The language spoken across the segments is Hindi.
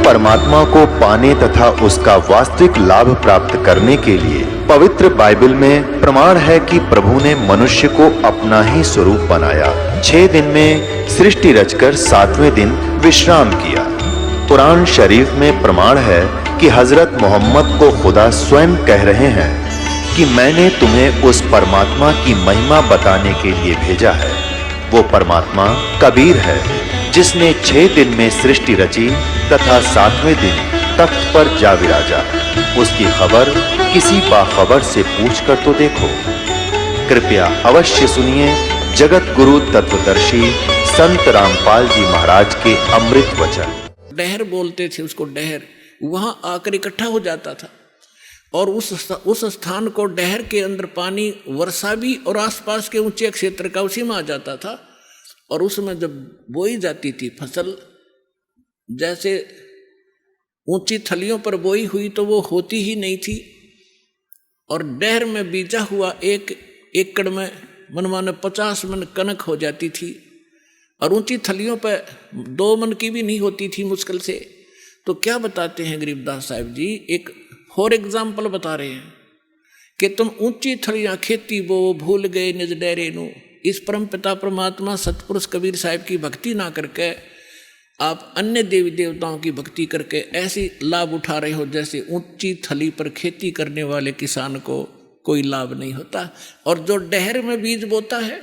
परमात्मा को पाने तथा उसका वास्तविक लाभ प्राप्त करने के लिए पवित्र बाइबल में प्रमाण है कि प्रभु ने मनुष्य को अपना ही स्वरूप बनाया। 6 दिन में सृष्टि रचकर 7वें दिन विश्राम किया। कुरान शरीफ में प्रमाण है कि हजरत मोहम्मद को खुदा स्वयं कह रहे हैं कि मैंने तुम्हें उस परमात्मा की महिमा बताने के लिए भेजा है। वो परमात्मा कबीर है जिसने 6 दिन में सृष्टि रची तथा 7वें दिन तख्त पर जा विराजा। उसकी खबर किसी बाखबर से पूछ कर तो देखो। कृपया अवश्य सुनिए जगत गुरु तत्वदर्शी संत रामपाल जी महाराज के अमृत वचन। डहर बोलते थे उसको, डहर वहां आकर इकट्ठा हो जाता था और उस स्थान को डहर के अंदर पानी वर्षा भी और आसपास के ऊंचे क्षेत्र का उसी में आ जाता था। और उसमें जब बोई जाती थी फसल, जैसे ऊंची थलियों पर बोई हुई तो वो होती ही नहीं थी। और डहर में बीजा हुआ 1 एकड़ में मनमाने 50 मन कनक हो जाती थी और ऊंची थलियों पर 2 मन की भी नहीं होती थी मुश्किल से। तो क्या बताते हैं गरीबदास साहब जी, एक फॉर एग्जाम्पल बता रहे हैं कि तुम ऊंची थलियां खेती बो भूल गए निज डेरे नू। इस परम पिता परमात्मा सतपुरुष कबीर साहब की भक्ति ना करके आप अन्य देवी देवताओं की भक्ति करके ऐसी लाभ उठा रहे हो जैसे ऊंची थली पर खेती करने वाले किसान को कोई लाभ नहीं होता। और जो डहर में बीज बोता है,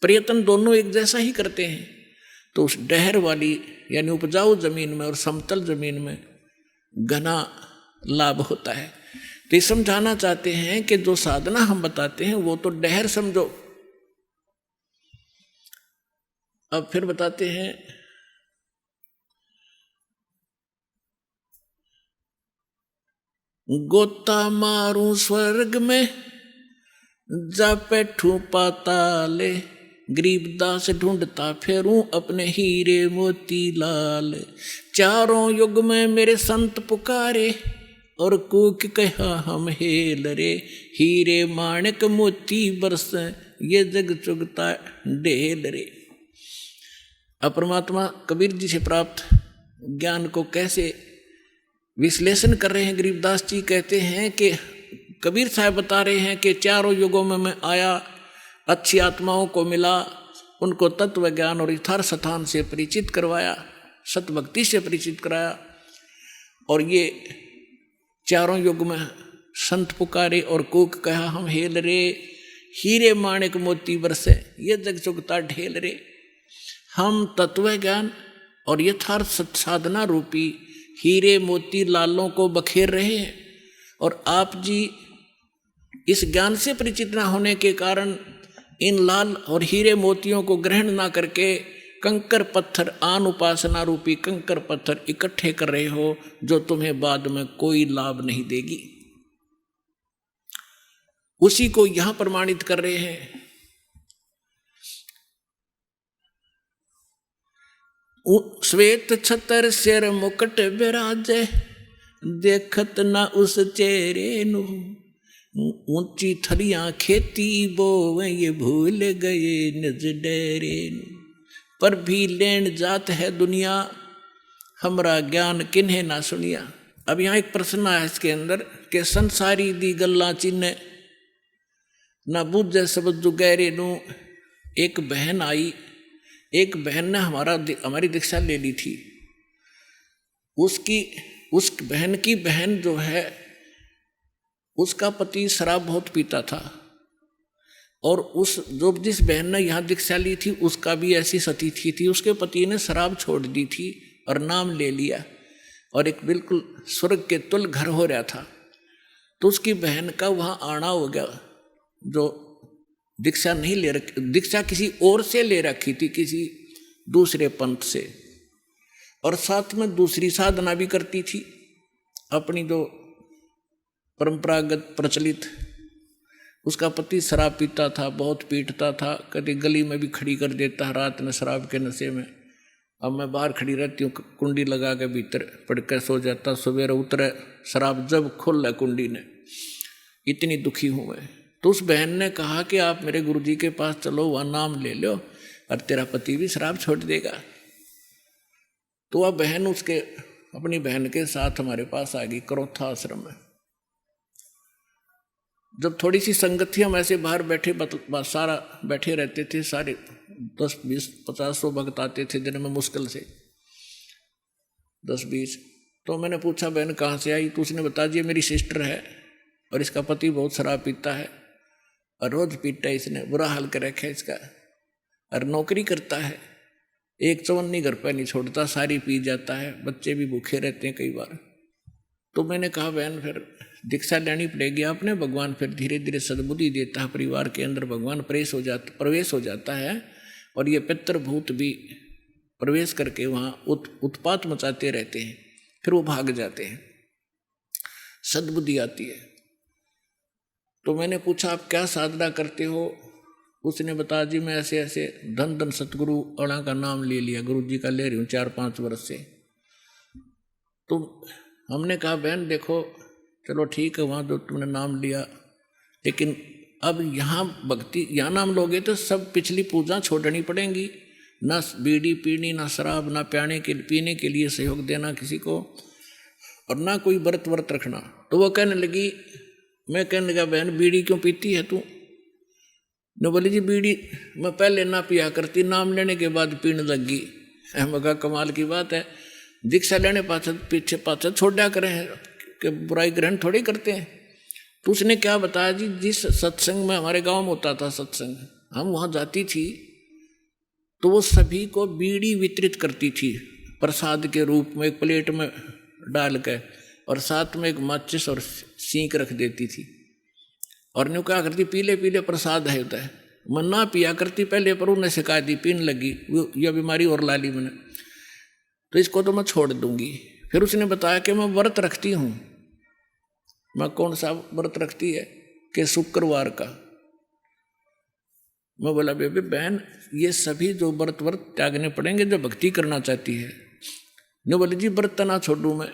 प्रयत्न दोनों एक जैसा ही करते हैं, तो उस डहर वाली यानी उपजाऊ जमीन में और समतल जमीन में घना लाभ होता है। तो ये समझाना चाहते हैं कि जो साधना हम बताते हैं वो तो डहर समझो। अब फिर बताते हैं गोता मारूं स्वर्ग में जा बैठूं पाताले, गरीबदास ढूंढता फेरूं अपने हीरे मोती लाल। चारों युग में मेरे संत पुकारे और कूक कहा हम हेल रे, हीरे माणिक मोती बरस ये जग चुगता ढेल रे। अब परमात्मा कबीर जी से प्राप्त ज्ञान को कैसे विश्लेषण कर रहे हैं गरीबदास जी कहते हैं कि कबीर साहब बता रहे हैं कि चारों युगों में मैं आया, अच्छी आत्माओं को मिला, उनको तत्व ज्ञान और यथार्थ स्थान से परिचित करवाया, सतभक्ति से परिचित कराया। और ये चारों युग में संत पुकारे और कूक कहा हम हेल रे, हीरे माणिक मोती बरसे ये जग चुगता ढेल रे। हम तत्व ज्ञान और यथार्थ साधना रूपी हीरे मोती लालों को बखेर रहे हैं। और आप जी इस ज्ञान से परिचित न होने के कारण इन लाल और हीरे मोतियों को ग्रहण ना करके कंकर पत्थर आन उपासना रूपी कंकर पत्थर इकट्ठे कर रहे हो, जो तुम्हें बाद में कोई लाभ नहीं देगी। उसी को यहां प्रमाणित कर रहे हैं। श्वेत छतर सिर मुकुट विराजे, देखत ना उस चेहरे नु। ऊंची थलियां खेती बोवे ये भूल गए निज डेरे नु। पर भी लेन जात है दुनिया, हमरा ज्ञान किन्हें ना सुनिया। अब यहाँ एक प्रश्न आया इसके अंदर कि संसारी दी गल्ला चिन्ह ना बुझे सब जुगैरे नु। एक बहन आई, एक बहन ने हमारी दीक्षा ले ली थी। उस बहन की बहन जो है उसका पति शराब बहुत पीता था और जिस बहन ने यहाँ दीक्षा ली थी उसका भी ऐसी स्थिति थी। उसके पति ने शराब छोड़ दी थी और नाम ले लिया और एक बिल्कुल स्वर्ग के तुल घर हो रहा था। तो उसकी बहन का वहाँ आना हो गया, जो दीक्षा नहीं ले रखी, दीक्षा किसी और से ले रखी थी, किसी दूसरे पंथ से, और साथ में दूसरी साधना भी करती थी अपनी जो परंपरागत प्रचलित। उसका पति शराब पीता था, बहुत पीटता था, कभी गली में भी खड़ी कर देता रात में शराब के नशे में। अब मैं बाहर खड़ी रहती हूँ, कुंडी लगा के भीतर पड़ कर सो जाता, सवेरे उतरे शराब जब खोल कुंडी ने, इतनी दुखी हूँ मैं। तो उस बहन ने कहा कि आप मेरे गुरुजी के पास चलो, वह नाम ले लो और तेरा पति भी शराब छोड़ देगा। तो वह बहन उसके अपनी बहन के साथ हमारे पास आ गई करोथा आश्रम में। जब थोड़ी सी संगत थी, हम ऐसे बाहर बैठे सारा बैठे रहते थे, सारे 10 20 50 100 भक्त आते थे दिन में, मुश्किल से 10 20। तो मैंने पूछा बहन कहाँ से आई, तो उसने बता दिया मेरी सिस्टर है और इसका पति बहुत शराब पीता है और रोज पीता है, इसने बुरा हाल कर रखा है इसका, और नौकरी करता है, एक चवन्नी घर पर नहीं छोड़ता, सारी पी जाता है, बच्चे भी भूखे रहते हैं कई बार। तो मैंने कहा बहन फिर दीक्षा लेनी पड़ेगी आपने, भगवान फिर धीरे धीरे सद्बुद्धि देता है, परिवार के अंदर भगवान प्रवेश हो जाता है और ये पितृभूत भी प्रवेश करके वहाँ उत्पात मचाते रहते हैं, फिर वो भाग जाते हैं, सद्बुद्धि आती है। तो मैंने पूछा आप क्या साधना करते हो, उसने बता दी मैं ऐसे ऐसे धन धन सतगुरु अड़ा का नाम ले लिया, गुरु जी का ले रही हूँ 4-5 वर्ष से। तो हमने कहा बहन देखो चलो ठीक है, वहाँ जो तुमने नाम लिया, लेकिन अब यहाँ भक्ति, यहाँ नाम लोगे तो सब पिछली पूजा छोड़नी पड़ेंगी, ना बीड़ी पीनी, ना शराब, ना पीने के लिए सहयोग देना किसी को, और ना कोई व्रत रखना। तो वो कहने लगी, मैं कहने लगा बहन बीड़ी क्यों पीती है तू? न बोली जी बीड़ी मैं पहले ना पिया करती, नाम लेने के बाद पीने लगी। मगा कमाल की बात है, दीक्षा लेने पीछे पाछे छोड़ा करें कि बुराई ग्रहण थोड़ी करते हैं। तो उसने क्या बताया जी, जिस सत्संग में हमारे गांव में होता था सत्संग, हम वहाँ जाती थी तो वो सभी को बीड़ी वितरित करती थी प्रसाद के रूप में, एक प्लेट में डाल के, और साथ में एक माचिस और सींक रख देती थी, और न्यू क्या करती पीले पीले प्रसाद है होता है, मैं ना पिया करती पहले, पर उन्हें सिखा दी, पीने लगी, यह बीमारी और ला ली मैंने, तो इसको तो मैं छोड़ दूंगी। फिर उसने बताया कि मैं व्रत रखती हूँ। मैं कौन सा व्रत रखती है कि शुक्रवार का। मैं बोला बेबे बहन ये सभी जो व्रत त्यागने पड़ेंगे जो भक्ति करना चाहती है। ने बोले जी व्रत ना छोड़ूं मैं।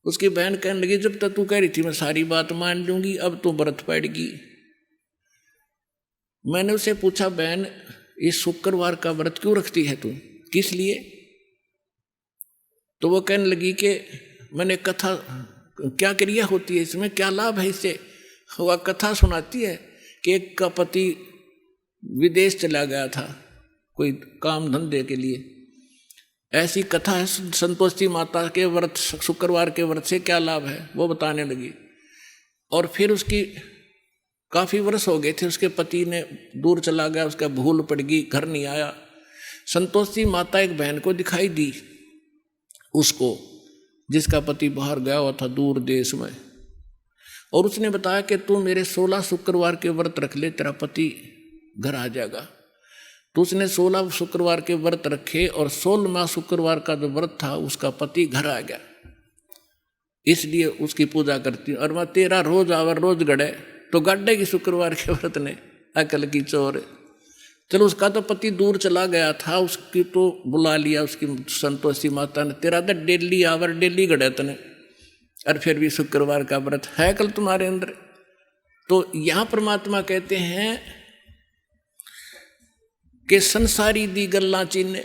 उसकी बहन कहने लगी जब तक तू कह रही थी मैं सारी बात मान लूंगी, अब तो व्रत पड़ेगी। मैंने उसे पूछा बहन इस शुक्रवार का व्रत क्यों रखती है तू, किस लिए? तो वो कहने लगी कि मैंने कथा, क्या क्रिया होती है इसमें, क्या लाभ है इससे? वह कथा सुनाती है कि एक का पति विदेश चला गया था कोई काम धंधे के लिए, ऐसी कथा है। संतोषी माता के व्रत, शुक्रवार के व्रत से क्या लाभ है वो बताने लगी। और फिर उसकी काफ़ी वर्ष हो गए थे, उसके पति ने दूर चला गया, उसका भूल पड़ गई, घर नहीं आया। संतोषी माता एक बहन को दिखाई दी उसको, जिसका पति बाहर गया हुआ था दूर देश में, और उसने बताया कि तू मेरे 16 शुक्रवार के व्रत रख ले, तेरा पति घर आ जाएगा। तो उसने 16 शुक्रवार के व्रत रखे और 16वां शुक्रवार का जो व्रत था उसका पति घर आ गया, इसलिए उसकी पूजा करती हूँ। और मैं 13 रोज आवर रोज गड़े तो गड्ढे की शुक्रवार के व्रत ने अकल की चोर। चलो उसका तो पति दूर चला गया था, उसकी तो बुला लिया उसकी संतोषी माता ने, तेरा तो डेली आवर डेली गड़े तने, और फिर भी शुक्रवार का व्रत है कल तुम्हारे अंदर। तो यहाँ परमात्मा कहते हैं कि संसारी दी गल्ला चीने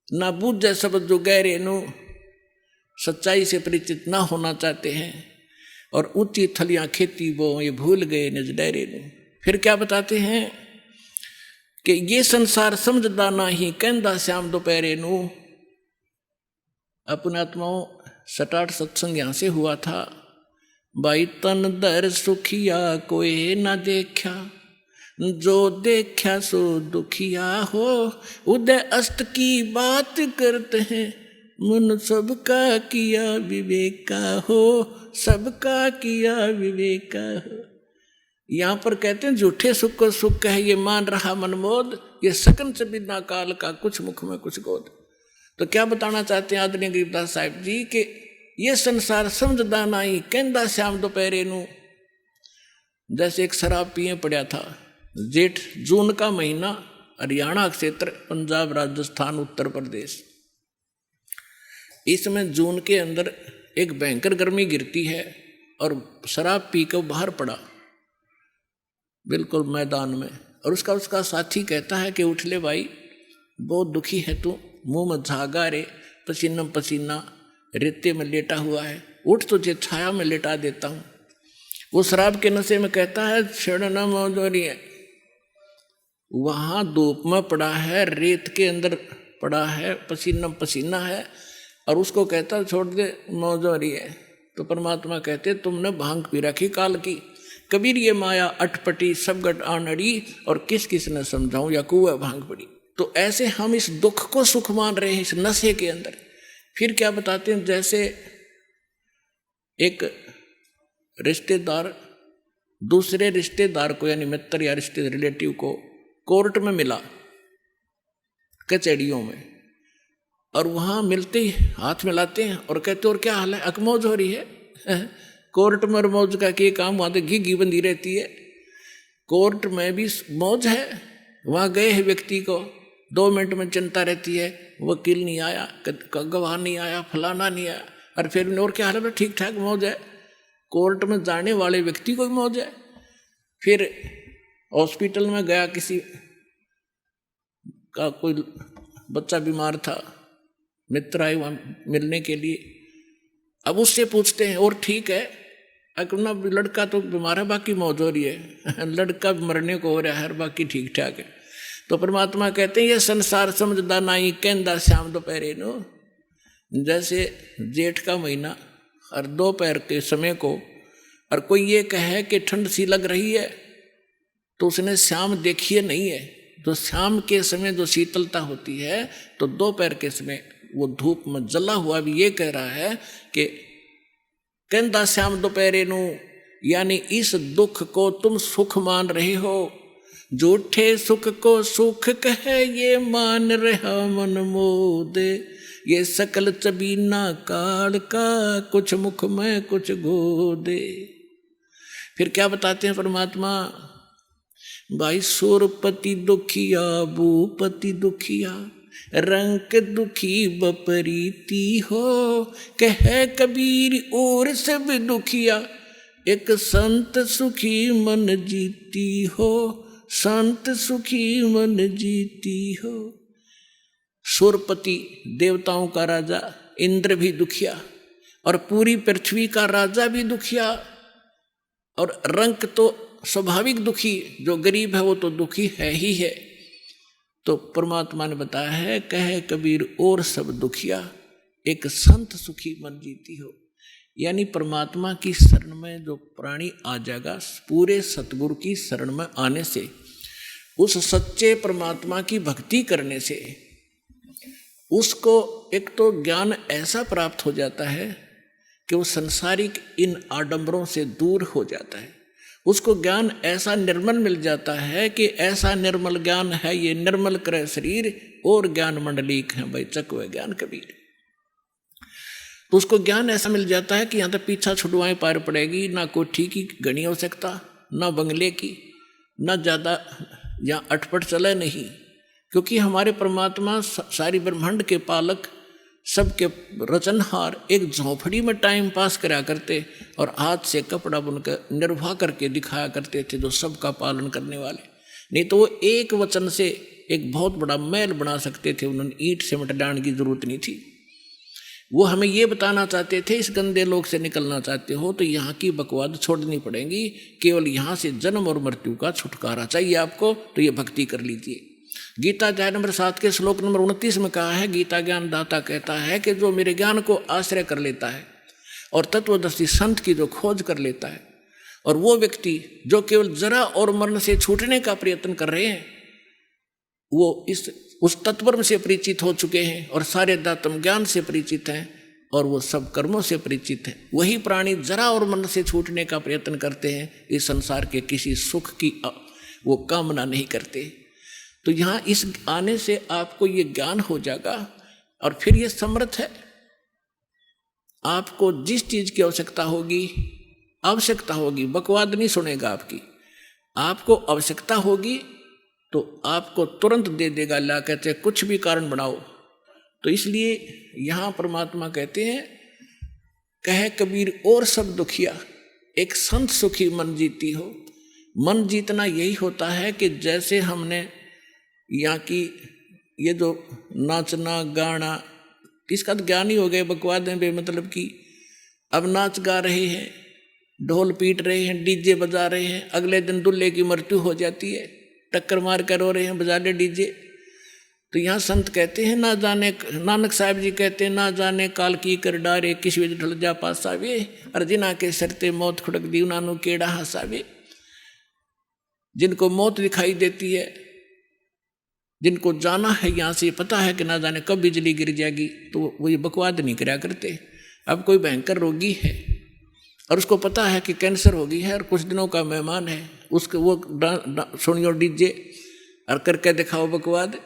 ना बूझे शब्द जो गहरे नु, सच्चाई से परिचित ना होना चाहते हैं, और ऊंची थलियां खेती वो ये भूल गए निज डेरे नु। फिर क्या बताते हैं कि ये संसार समझदा नहीं कहंदा श्याम दोपहरे नु। अपने आत्माओं 7-8 सत्संग यहाँ से हुआ था। भाई तन दर सुखिया कोई ना देखा, जो देखा सो दुखिया हो, उदय अस्त की बात करते हैं, मन सबका किया विवेका हो, सबका किया विवेका हो। यहाँ पर कहते हैं झूठे सुख को सुख है ये मान रहा मनमोद, ये सकन से बिना काल का कुछ मुख में कुछ गोद। तो क्या बताना चाहते हैं आदरणीय गरीबदास साहिब जी कि ये संसार समझदा नहीं कहंदा श्याम दोपहरे नु। जैसे एक शराब पिए पड़ा था, जेठ जून का महीना, हरियाणा क्षेत्र, पंजाब, राजस्थान, उत्तर प्रदेश, इसमें जून के अंदर एक भयंकर गर्मी गिरती है और शराब पी कर बाहर पड़ा बिल्कुल मैदान में, और उसका साथी कहता है कि उठ ले भाई बहुत दुखी है तू, मुंह में झागा रे, पसीना पसीना रेते में लेटा हुआ है, उठ तुझे छाया में लेटा देता हूँ। वो शराब के नशे में कहता है छेड़ना मौज हो रही है, वहाँ धूप में पड़ा है, रेत के अंदर पड़ा है, पसीना पसीना है, और उसको कहता छोड़ दे मौज हो रही है। तो परमात्मा कहते तुमने भांग पी रखी काल की, कबीर ये माया अटपटी सब गट आनड़ी, और किस किस ने समझाऊं या कुआ भांग पड़ी। तो ऐसे हम इस दुख को सुख मान रहे हैं इस नशे के अंदर। फिर क्या बताते हैं, जैसे एक रिश्तेदार दूसरे रिश्तेदार को यानी मित्र या रिश्ते रिलेटिव को कोर्ट में मिला, कचहरियों में, और वहाँ मिलते ही हाथ मिलाते हैं और कहते और क्या हाल है, अकमौज हो रही है। कोर्ट में और मौज का क्या काम, वहाँ तो घी बंधी रहती है। कोर्ट में भी मौज है, वहाँ गए हैं व्यक्ति को 2 मिनट में चिंता रहती है, वकील नहीं आया, गवाह नहीं आया, फलाना नहीं आया, और फिर और क्या हाल है, ठीक ठाक मौज है। कोर्ट में जाने वाले व्यक्ति को भी मौज है। फिर हॉस्पिटल में गया, किसी का कोई बच्चा बीमार था, मित्र आए वहाँ मिलने के लिए, अब उससे पूछते हैं और ठीक है, अपना लड़का तो बीमार है बाकी मौज हो रही है, लड़का मरने को हो रहा है बाकी ठीक ठाक है। तो परमात्मा कहते हैं ये संसार समझदा नहीं कहंदा श्याम दोपहरे नो। जैसे जेठ का महीना और दोपहर के समय को, और कोई ये कहे कि ठंड सी लग रही है, तो उसने शाम देखी है नहीं है। तो शाम के समय जो शीतलता होती है, तो दोपहर के समय वो धूप में जला हुआ भी ये कह रहा है कि कहंदा श्याम दोपहरे नु, यानी इस दुख को तुम सुख मान रहे हो, झूठे सुख को सुख कहे ये मान रहा मन मोदे, ये सकल चबीना काल का कुछ मुख में कुछ गोदे। फिर क्या बताते हैं परमात्मा, भाई सुरपति दुखिया भूपति दुखिया, रंग दुखी बपरीती हो, कह कबीर और सब दुखिया, एक संत सुखी मन जीती हो, संत सुखी मन जीती हो। सुरपति देवताओं का राजा इंद्र भी दुखिया, और पूरी पृथ्वी का राजा भी दुखिया, और रंक तो स्वाभाविक दुखी, जो गरीब है वो तो दुखी है ही है। तो परमात्मा ने बताया है, कहे कबीर और सब दुखिया, एक संत सुखी मन जीती हो। यानी परमात्मा की शरण में जो प्राणी आ जाएगा, पूरे सतगुरु की शरण में आने से, उस सच्चे परमात्मा की भक्ति करने से, उसको एक तो ज्ञान ऐसा प्राप्त हो जाता है कि वो संसारिक इन आडंबरों से दूर हो जाता है। उसको ज्ञान ऐसा निर्मल मिल जाता है कि ऐसा निर्मल ज्ञान है ये निर्मल करे शरीर, और ज्ञान मंडलीक है भाई चकवे ज्ञान कबीर। तो उसको ज्ञान ऐसा मिल जाता है कि यहाँ तक पीछा छुड़वाएं पार पड़ेगी, ना कोठी की घनी हो सकता, ना बंगले की, ना ज़्यादा यहाँ अटपट चले नहीं, क्योंकि हमारे परमात्मा सारी ब्रह्मांड के पालक, सबके रचनहार, एक झोंपड़ी में टाइम पास करा करते और हाथ से कपड़ा बुनकर निर्वाह करके दिखाया करते थे, जो सबका पालन करने वाले। नहीं तो वो एक वचन से एक बहुत बड़ा महल बना सकते थे, उन्होंने ईंट सीमेंट डालने की जरूरत नहीं थी। वो हमें ये बताना चाहते थे, इस गंदे लोक से निकलना चाहते हो तो यहाँ की बकवाद छोड़नी पड़ेगी, केवल यहाँ से जन्म और मृत्यु का छुटकारा चाहिए आपको, तो ये भक्ति कर लीजिए। गीता अध्याय नंबर 7 के श्लोक नंबर 29 में कहा है, गीता ज्ञान दाता कहता है कि जो मेरे ज्ञान को आश्रय कर लेता है और तत्वदर्शी संत की जो खोज कर लेता है, और वो व्यक्ति जो केवल जरा और मरण से छूटने का प्रयत्न कर रहे हैं, वो उस तत्व से परिचित हो चुके हैं और सारे दातम ज्ञान से परिचित हैं और वो सब कर्मों से परिचित हैं, वही प्राणी जरा और मरण से छूटने का प्रयत्न करते हैं, इस संसार के किसी सुख की वो कामना नहीं करते। तो यहाँ इस आने से आपको ये ज्ञान हो जाएगा, और फिर ये समर्थ है। आपको जिस चीज की आवश्यकता होगी, बकवाद नहीं सुनेगा आपकी। आपको आवश्यकता होगी तो आपको तुरंत दे देगा, ला कहते कुछ भी कारण बनाओ। तो इसलिए यहाँ परमात्मा कहते हैं, कहे कबीर और सब दुखिया, एक संत सुखी मन जीती हो। मन जीतना यही होता है कि जैसे हमने यहाँ की ये जो नाचना गाना इसका तो ज्ञान ही हो गया, बकवादें बेमतलब की। अब नाच गा रहे हैं, ढोल पीट रहे हैं, डीजे बजा रहे हैं, अगले दिन दूल्हे की मृत्यु हो जाती है, टक्कर मार कर रो रहे हैं, बजा ले डीजे। तो यहाँ संत कहते हैं ना जाने, नानक साहब जी कहते हैं ना जाने काल की कर डारे, किस विध ढल जा पासावे, अर्जिना के सरते मौत खुड़क दी उनानु केड़ा हसावे। जिनको मौत दिखाई देती है, जिनको जाना है यहाँ से, पता है कि ना जाने कब बिजली गिर जाएगी, तो वो ये बकवाद नहीं कराया करते। अब कोई भयंकर रोगी है और उसको पता है कि कैंसर हो गई है और कुछ दिनों का मेहमान है, उसके वो सुनियो डीजे और करके दिखाओ बकवाद,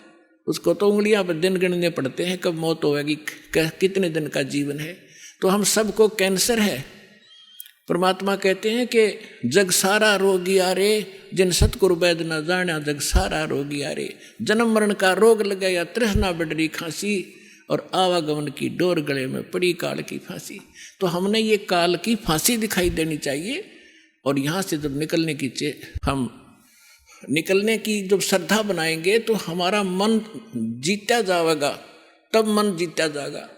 उसको तो उंगलियां पर दिन गिनने पड़ते हैं कब मौत होगी, कितने दिन का जीवन है। तो हम सबको कैंसर है। परमात्मा कहते हैं कि जग सारा रोगी आरे, जिन सतगुरु वैद न जाना, जग सारा रोगी आरे। जन्म मरण का रोग लगा या तृष्णा बढ़री खांसी, और आवागमन की डोर गले में पड़ी काल की फांसी। तो हमने ये काल की फांसी दिखाई देनी चाहिए, और यहाँ से जब हम निकलने की जब श्रद्धा बनाएंगे तो हमारा मन जीता जाएगा, तब मन जीता जाएगा।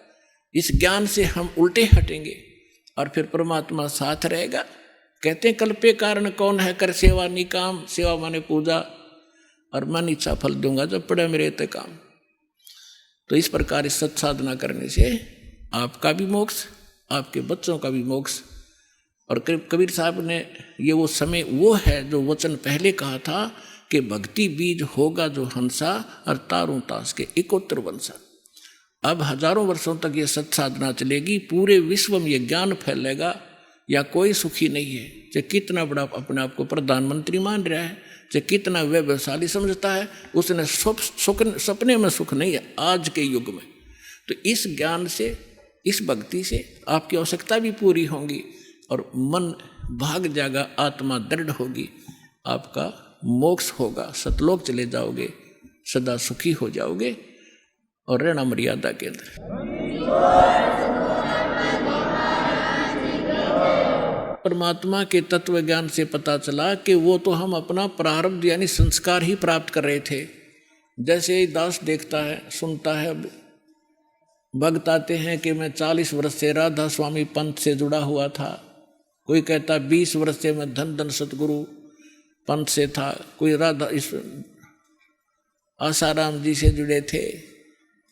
इस ज्ञान से हम उल्टे हटेंगे और फिर परमात्मा साथ रहेगा। कहते हैं कल्पे कारण कौन है, कर सेवा निकाम, सेवा माने पूजा, और मन इच्छा फल दूंगा जब पड़े मेरे ते काम। तो इस प्रकार इस सत साधना करने से आपका भी मोक्ष, आपके बच्चों का भी मोक्ष। और कबीर साहब ने ये वो समय वो है जो वचन पहले कहा था कि भक्ति बीज होगा जो हंसा, और तारों तास के इकोत्र वंशा। अब हजारों वर्षों तक ये सत साधना चलेगी, पूरे विश्व में ये ज्ञान फैलेगा। या कोई सुखी नहीं है, चाहे कितना बड़ा अपने आप को प्रधानमंत्री मान रहा है, चाहे कितना वैभवशाली समझता है, उसने सपने में सुख नहीं है आज के युग में। तो इस ज्ञान से, इस भक्ति से आपकी आवश्यकता भी पूरी होगी और मन भाग जाएगा, आत्मा दृढ़ होगी, आपका मोक्ष होगा, सतलोक चले जाओगे, सदा सुखी हो जाओगे और रहना मर्यादा के अंदर। परमात्मा के तत्व ज्ञान से पता चला कि वो तो हम अपना प्रारब्ध यानी संस्कार ही प्राप्त कर रहे थे। जैसे ही दास देखता है, सुनता है, भक्त आते हैं कि मैं 40 वर्ष से राधा स्वामी पंथ से जुड़ा हुआ था, कोई कहता 20 वर्ष से मैं धन धन सतगुरु पंथ से था, कोई राधा इस आसाराम जी से जुड़े थे,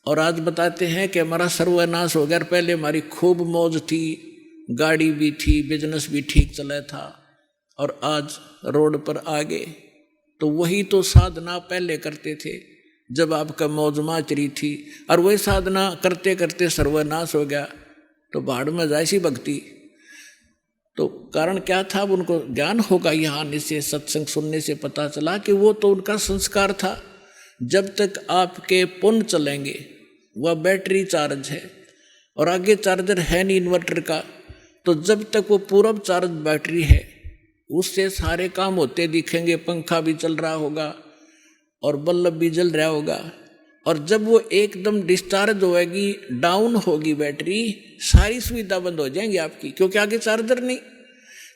और आज बताते हैं कि हमारा सर्वनाश हो गया। पहले हमारी खूब मौज थी, गाड़ी भी थी, बिजनेस भी ठीक चला था, और आज रोड पर आ गए। तो वही तो साधना पहले करते थे जब आपका मौज माचरी थी, और वही साधना करते करते सर्वनाश हो गया, तो भाड़ में जाए सी भक्ति। तो कारण क्या था? अब उनको ज्ञान होगा, यहाँ आने से, सत्संग सुनने से पता चला कि वो तो उनका संस्कार था। जब तक आपके पुण्य चलेंगे, वह बैटरी चार्ज है और आगे चार्जर है नहीं इन्वर्टर का, तो जब तक वो पूर्व चार्ज बैटरी है उससे सारे काम होते दिखेंगे, पंखा भी चल रहा होगा और बल्ब भी जल रहा होगा। और जब वो एकदम डिस्चार्ज होएगी, डाउन होगी बैटरी, सारी सुविधा बंद हो जाएंगी आपकी, क्योंकि आगे चार्जर नहीं।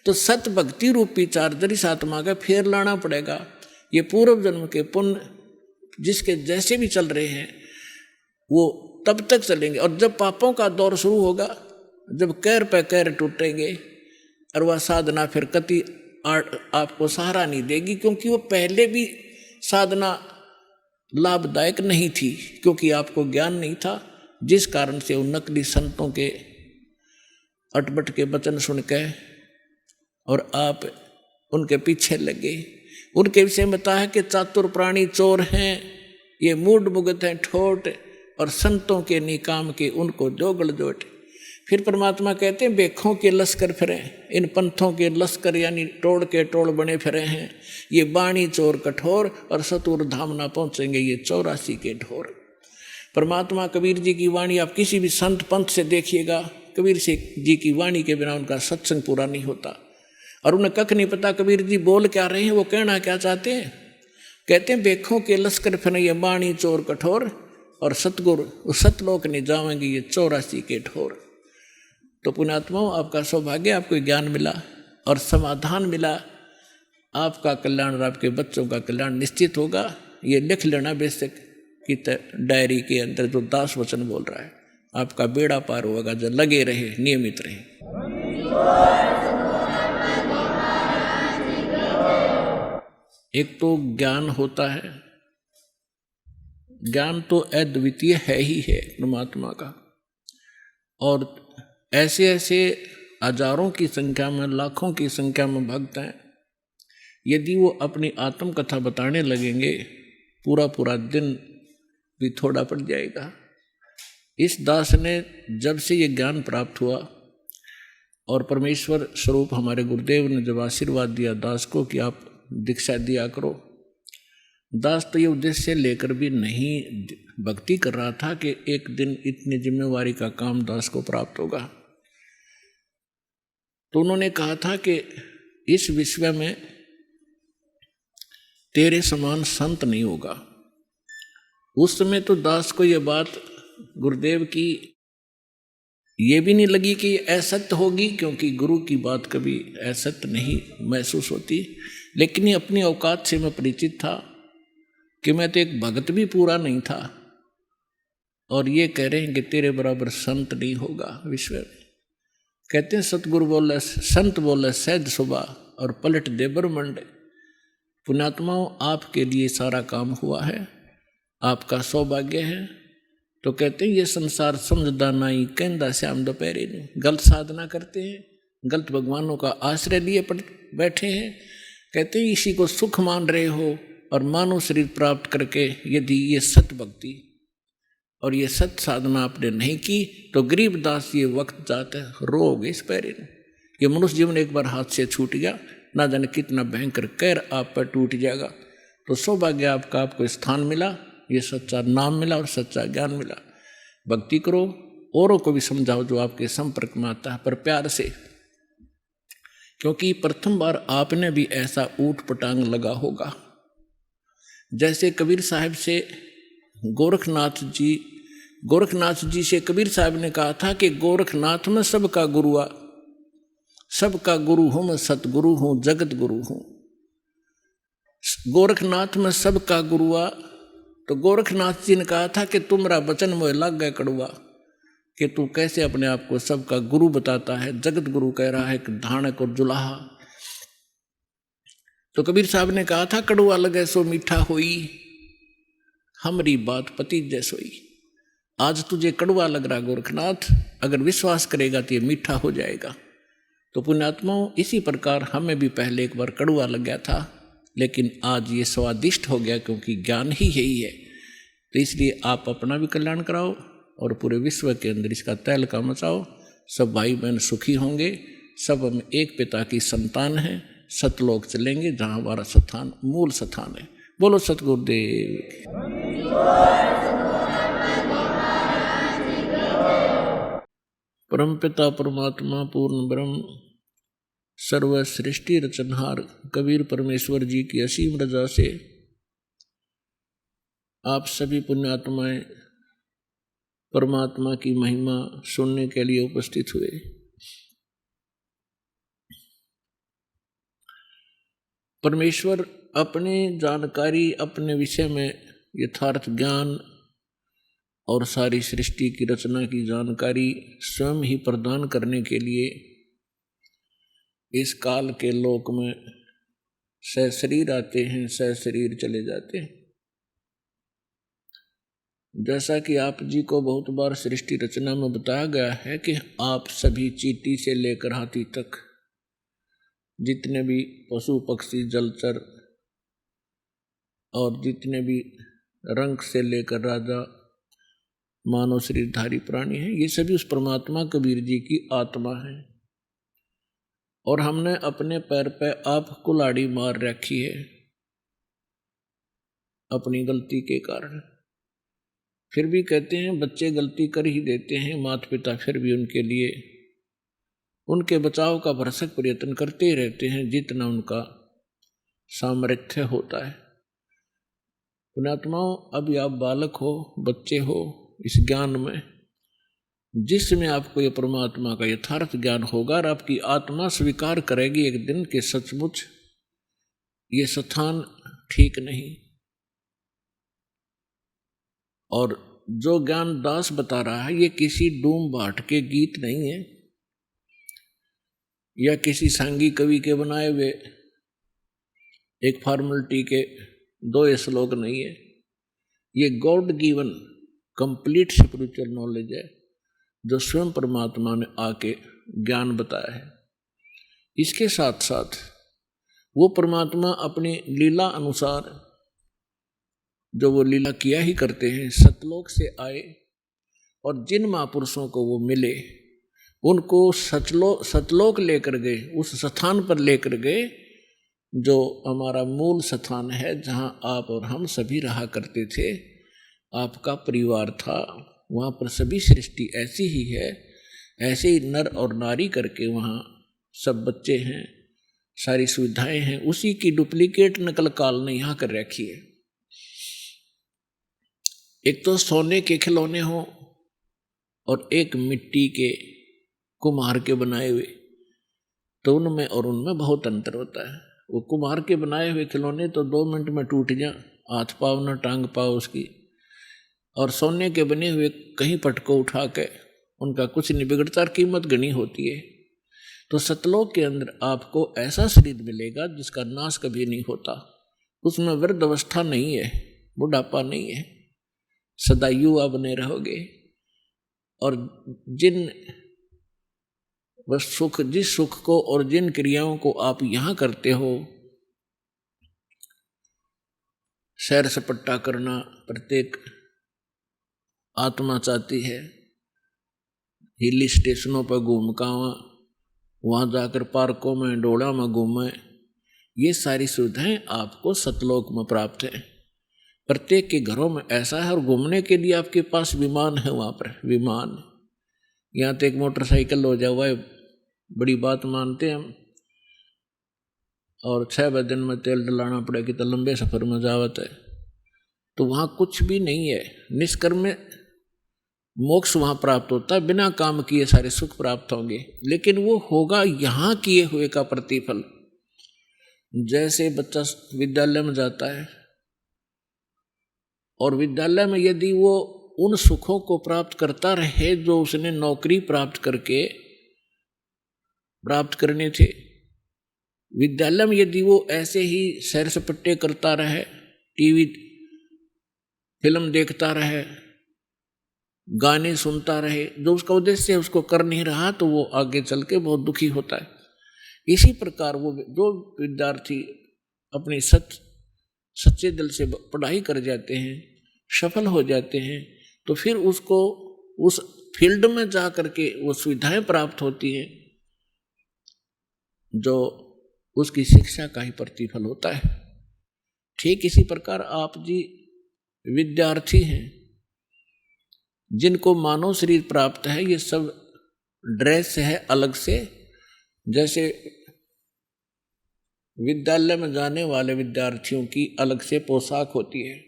तो सत भक्ति रूपी चार्जर इस आत्मा का फेर लाना पड़ेगा। ये पूर्व जन्म के पुण्य जिसके जैसे भी चल रहे हैं वो तब तक चलेंगे, और जब पापों का दौर शुरू होगा, जब कैर पे कैर टूटेंगे, और वह साधना फिर कति आपको सहारा नहीं देगी, क्योंकि वो पहले भी साधना लाभदायक नहीं थी, क्योंकि आपको ज्ञान नहीं था, जिस कारण से उन नकली संतों के अटपट के वचन सुन के और आप उनके पीछे लगे। उनके विषय में बताया कि चातुर प्राणी चोर हैं, ये मूड मुगत हैं ठोट, और संतों के निकाम के उनको जोगड़ जोट। फिर परमात्मा कहते हैं बेखों के लश्कर फिरे, इन पंथों के लश्कर यानी टोड़ के टोड़ बने फिरे हैं, ये बाणी चोर कठोर, और सतुर धाम ना पहुँचेंगे ये 84 के ढोर। परमात्मा कबीर जी की वाणी आप किसी भी संत पंथ से देखिएगा, कबीर जी की वाणी के बिना उनका सत्संग पूरा नहीं होता, और उन्हें कख नहीं पता कबीर जी बोल क्या रहे हैं, वो कहना क्या चाहते हैं। कहते हैं बेखों के लश्कर फिरे ये बाणी चोर कठोर, और सतगुरु सतलोक नहीं जाएंगे ये 84 के ढोर। तो पुण्यात्माओं, आपका सौभाग्य, आपको ज्ञान मिला और समाधान मिला, आपका कल्याण और आपके बच्चों का कल्याण निश्चित होगा। ये लिख लेना बेशक कि डायरी के अंदर जो दास वचन बोल रहा है, आपका बेड़ा पार होगा। जो लगे रहे, नियमित रहे। एक तो ज्ञान होता है, ज्ञान तो अद्वितीय है ही है परमात्मा का, और ऐसे ऐसे हजारों की संख्या में, लाखों की संख्या में भक्त हैं। यदि वो अपनी आत्मकथा बताने लगेंगे, पूरा पूरा दिन भी थोड़ा पड़ जाएगा। इस दास ने जब से ये ज्ञान प्राप्त हुआ और परमेश्वर स्वरूप हमारे गुरुदेव ने जब आशीर्वाद दिया दास को कि आप दीक्षा दिया करो, दास तो ये उद्देश्य लेकर भी नहीं भक्ति कर रहा था कि एक दिन इतनी जिम्मेवारी का काम दास को प्राप्त होगा। तो उन्होंने कहा था कि इस विश्व में तेरे समान संत नहीं होगा। उस समय तो दास को यह बात गुरुदेव की ये भी नहीं लगी कि असत्य होगी, क्योंकि गुरु की बात कभी असत्य नहीं महसूस होती। लेकिन ये अपनी औकात से मैं परिचित था कि मैं तो एक भगत भी पूरा नहीं था, और ये कह रहे हैं कि तेरे बराबर संत नहीं होगा विश्व में। कहते हैं सतगुरु बोले, संत बोले सहज सुबह और पलट दे ब्रह्मंड। पुण्यात्माओं, आपके लिए सारा काम हुआ है, आपका सौभाग्य है। तो कहते हैं ये संसार समझदा नहीं, कहंदा श्याम दोपहरे ने। गलत साधना करते हैं, गलत भगवानों का आश्रय लिए बैठे हैं। कहते हैं इसी को सुख मान रहे हो, और मानव शरीर प्राप्त करके यदि ये सत भक्ति और ये सत साधना आपने नहीं की तो गरीबदास ये वक्त जाते रोगे इस पैरे में। ये मनुष्य जीवन एक बार हाथ से छूट गया, ना जाने कितना भयंकर कहर आप पर टूट जाएगा। तो सौभाग्य आपका, आपको स्थान मिला, ये सच्चा नाम मिला और सच्चा ज्ञान मिला। भक्ति करो, औरों को भी समझाओ जो आपके संपर्क में आता है, पर प्यार से, क्योंकि प्रथम बार आपने भी ऐसा ऊट पटांग लगा होगा। जैसे कबीर साहब से गोरखनाथ जी से कबीर साहब ने कहा था कि गोरखनाथ में सबका गुरुआ, सबका गुरु हूं मैं, सतगुरु हूं, जगत गुरु हूं। गोरखनाथ में सबका गुरुआ। तो गोरखनाथ जी ने कहा था कि तुम्हारा वचन मोह लग गए कड़ुआ, कि तू कैसे अपने आप को सबका गुरु बताता है, जगत गुरु कह रहा है, धानक और जुलाहा। तो कबीर साहब ने कहा था कड़ुआ लगे सो मीठा होई, हमारी बात पति जैसोई। आज तुझे कड़ुआ लग रहा गोरखनाथ, अगर विश्वास करेगा तो ये मीठा हो जाएगा। तो पुण्यात्माओं, इसी प्रकार हमें भी पहले एक बार कड़ुआ लग गया था, लेकिन आज ये स्वादिष्ट हो गया, क्योंकि ज्ञान ही यही है। तो इसलिए आप अपना भी कल्याण कराओ और पूरे विश्व के अंदर इसका तहलका मचाओ। सब भाई बहन सुखी होंगे, सब हम एक पिता की संतान हैं, सतलोक चलेंगे जहाँ हमारा स्थान, मूल स्थान है। बोलो सतगुरुदेव। परमपिता परमात्मा पूर्ण ब्रह्म सर्व सृष्टि रचनहार कबीर परमेश्वर जी की असीम रजा से आप सभी पुण्यात्माएं परमात्मा की महिमा सुनने के लिए उपस्थित हुए। परमेश्वर अपनी जानकारी, अपने विषय में यथार्थ ज्ञान और सारी सृष्टि की रचना की जानकारी स्वयं ही प्रदान करने के लिए इस काल के लोक में सशरीर आते हैं, सशरीर चले जाते हैं। जैसा कि आप जी को बहुत बार सृष्टि रचना में बताया गया है कि आप सभी चींटी से लेकर हाथी तक जितने भी पशु पक्षी जलचर और जितने भी रंग से लेकर राजा मानव शरीरधारी प्राणी हैं, ये सभी उस परमात्मा कबीर जी की आत्मा है। और हमने अपने पैर पे आप कुल्हाड़ी मार रखी है अपनी गलती के कारण। फिर भी कहते हैं बच्चे गलती कर ही देते हैं, माता पिता फिर भी उनके लिए उनके बचाव का भरसक प्रयत्न करते ही रहते हैं जितना उनका सामर्थ्य होता है। पुण्यात्माओं, अभी आप बालक हो, बच्चे हो, इस ज्ञान में जिसमें आपको ये परमात्मा का यथार्थ ज्ञान होगा और आपकी आत्मा स्वीकार करेगी एक दिन के सचमुच ये स्थान ठीक नहीं और जो ज्ञान दास बता रहा है ये किसी डूम भाट के गीत नहीं है या किसी सांगी कवि के बनाए हुए एक फॉर्मेलिटी के 2 श्लोक नहीं है। ये God given complete spiritual knowledge है जो स्वयं परमात्मा ने आके ज्ञान बताया है। इसके साथ साथ वो परमात्मा अपनी लीला अनुसार जो वो लीला किया ही करते हैं, सतलोक से आए और जिन महापुरुषों को वो मिले उनको सतलोक लेकर गए, उस स्थान पर लेकर गए जो हमारा मूल स्थान है, जहाँ आप और हम सभी रहा करते थे, आपका परिवार था। वहाँ पर सभी सृष्टि ऐसी ही है, ऐसे ही नर और नारी करके वहाँ सब बच्चे हैं, सारी सुविधाएं हैं, उसी की डुप्लीकेट नकल काल ने यहाँ कर रखी है। एक तो सोने के खिलौने हो और एक मिट्टी के कुम्हार के बनाए हुए, तो उनमें और उनमें बहुत अंतर होता है। वो कुम्हार के बनाए हुए खिलौने तो 2 मिनट में टूट जा, हाथ पाव न टांग पाओ उसकी, और सोने के बने हुए कहीं पटको उठा के उनका कुछ नहीं बिगड़ता, कीमत गनी होती है। तो सतलोक के अंदर आपको ऐसा शरीर मिलेगा जिसका नाश कभी नहीं होता, उसमें वृद्ध अवस्था नहीं है, बुढ़ापा नहीं है, सदा युवा बने रहोगे। और जिस सुख को और जिन क्रियाओं को आप यहाँ करते हो, सैर सपट्टा करना प्रत्येक आत्मा चाहती है, हिल स्टेशनों पर घूम का वहाँ जाकर पार्कों में डोड़ा में घूमें, ये सारी सुविधाएं आपको सतलोक में प्राप्त है। प्रत्येक के घरों में ऐसा है, और घूमने के लिए आपके पास विमान है, वहाँ पर विमान। यहाँ तो एक मोटरसाइकिल हो जाए वह बड़ी बात मानते हैं हम, और 6 दिन में तेल डलाना पड़ेगी तो लंबे सफर में जावत है। तो वहाँ कुछ भी नहीं है, निष्कर्म मोक्ष वहाँ प्राप्त होता है, बिना काम किए सारे सुख प्राप्त होंगे, लेकिन वो होगा यहाँ किए हुए का प्रतिफल। जैसे बच्चा विद्यालय में जाता है और विद्यालय में यदि वो उन सुखों को प्राप्त करता रहे जो उसने नौकरी प्राप्त करने थे, विद्यालय में यदि वो ऐसे ही सैर सपट्टे करता रहे, टीवी फिल्म देखता रहे, गाने सुनता रहे, जो उसका उद्देश्य उसको कर नहीं रहा, तो वो आगे चल के बहुत दुखी होता है। इसी प्रकार वो जो विद्यार्थी अपने सच्चे दिल से पढ़ाई कर जाते हैं, सफल हो जाते हैं, तो फिर उसको उस फील्ड में जा करके वो सुविधाएं प्राप्त होती हैं जो उसकी शिक्षा का ही प्रतिफल होता है। ठीक इसी प्रकार आप जी विद्यार्थी हैं जिनको मानव शरीर प्राप्त है, ये सब ड्रेस है अलग से। जैसे विद्यालय में जाने वाले विद्यार्थियों की अलग से पोशाक होती है,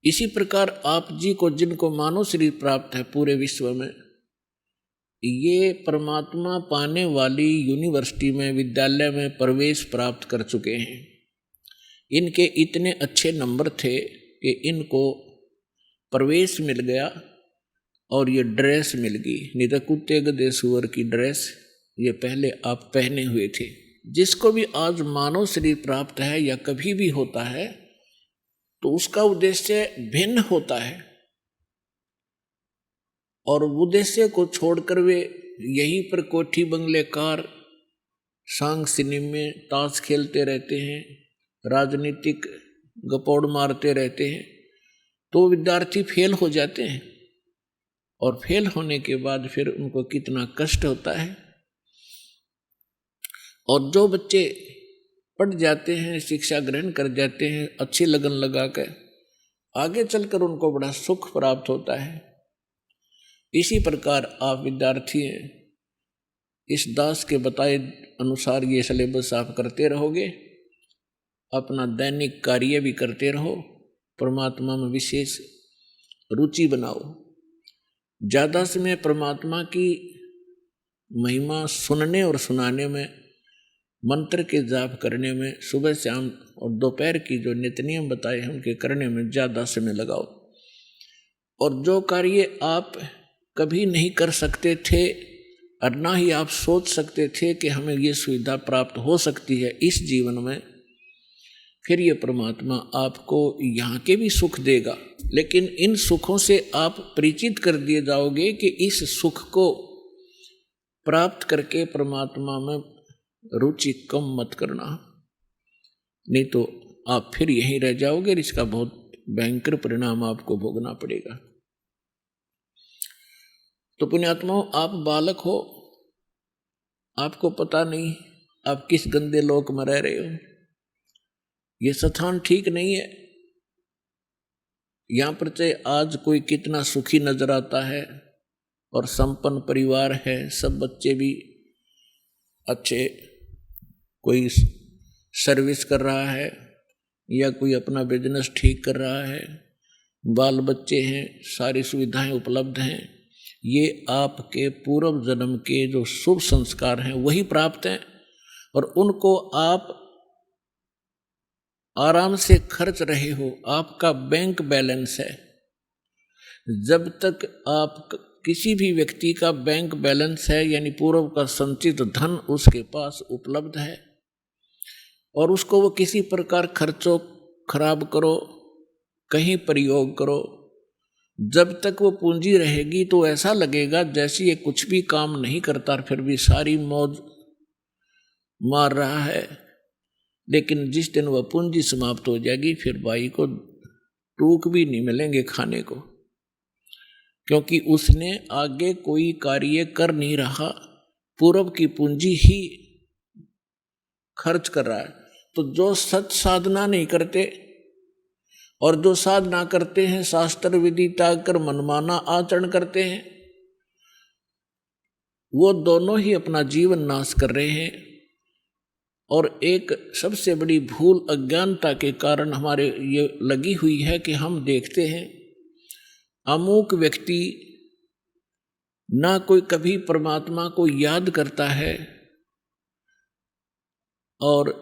इसी प्रकार आप जी को जिनको मानव शरीर प्राप्त है पूरे विश्व में, ये परमात्मा पाने वाली यूनिवर्सिटी में विद्यालय में प्रवेश प्राप्त कर चुके हैं। इनके इतने अच्छे नंबर थे कि इनको प्रवेश मिल गया और ये ड्रेस मिल गई, नहीं तो कुत्ते गधे सुअर की ड्रेस ये पहले आप पहने हुए थे। जिसको भी आज मानव शरीर प्राप्त है या कभी भी होता है, तो उसका उद्देश्य भिन्न होता है, और उद्देश्य को छोड़कर वे यहीं पर कोठी बंगले कार सांग सिनेमे ताश खेलते रहते हैं, राजनीतिक गपौड़ मारते रहते हैं, तो विद्यार्थी फेल हो जाते हैं। और फेल होने के बाद फिर उनको कितना कष्ट होता है। और जो बच्चे पढ़ जाते हैं, शिक्षा ग्रहण कर जाते हैं, अच्छी लगन लगा कर, आगे चलकर उनको बड़ा सुख प्राप्त होता है। इसी प्रकार आप विद्यार्थी हैं, इस दास के बताए अनुसार ये सिलेबस आप करते रहोगे, अपना दैनिक कार्य भी करते रहो, परमात्मा में विशेष रुचि बनाओ। ज़्यादा समय परमात्मा की महिमा सुनने और सुनाने में मंत्र के जाप करने में, सुबह शाम और दोपहर की जो नित्य नियम बताए हैं उनके करने में ज़्यादा समय लगाओ। और जो कार्य आप कभी नहीं कर सकते थे और ना ही आप सोच सकते थे कि हमें ये सुविधा प्राप्त हो सकती है इस जीवन में, फिर ये परमात्मा आपको यहाँ के भी सुख देगा, लेकिन इन सुखों से आप परिचित कर दिए जाओगे कि इस सुख को प्राप्त करके परमात्मा में रुचि कम मत करना, नहीं तो आप फिर यहीं रह जाओगे और इसका बहुत भयंकर परिणाम आपको भोगना पड़ेगा। तो पुण्यात्माओं, आप बालक हो, आपको पता नहीं आप किस गंदे लोक में रह रहे हो। ये स्थान ठीक नहीं है। यहाँ पर चाहे आज कोई कितना सुखी नजर आता है और संपन्न परिवार है, सब बच्चे भी अच्छे, कोई सर्विस कर रहा है या कोई अपना बिजनेस ठीक कर रहा है, बाल बच्चे हैं, सारी सुविधाएं उपलब्ध हैं, ये आपके पूर्व जन्म के जो शुभ संस्कार हैं वही प्राप्त हैं और उनको आप आराम से खर्च रहे हो। आपका बैंक बैलेंस है। जब तक आप किसी भी व्यक्ति का बैंक बैलेंस है यानी पूर्व का संचित धन उसके पास उपलब्ध है और उसको वो किसी प्रकार खर्चो खराब करो, कहीं प्रयोग करो, जब तक वो पूंजी रहेगी तो ऐसा लगेगा जैसे ये कुछ भी काम नहीं करता फिर भी सारी मौज मार रहा है। लेकिन जिस दिन वह पूंजी समाप्त हो जाएगी फिर भाई को टूक भी नहीं मिलेंगे खाने को, क्योंकि उसने आगे कोई कार्य कर नहीं रहा, पूर्व की पूंजी ही खर्च कर रहा है। तो जो सत साधना नहीं करते और जो साधना करते हैं, शास्त्र विधि त्याग कर मनमाना आचरण करते हैं, वो दोनों ही अपना जीवन नाश कर रहे हैं। और एक सबसे बड़ी भूल अज्ञानता के कारण हमारे ये लगी हुई है कि हम देखते हैं अमुक व्यक्ति ना कोई कभी परमात्मा को याद करता है और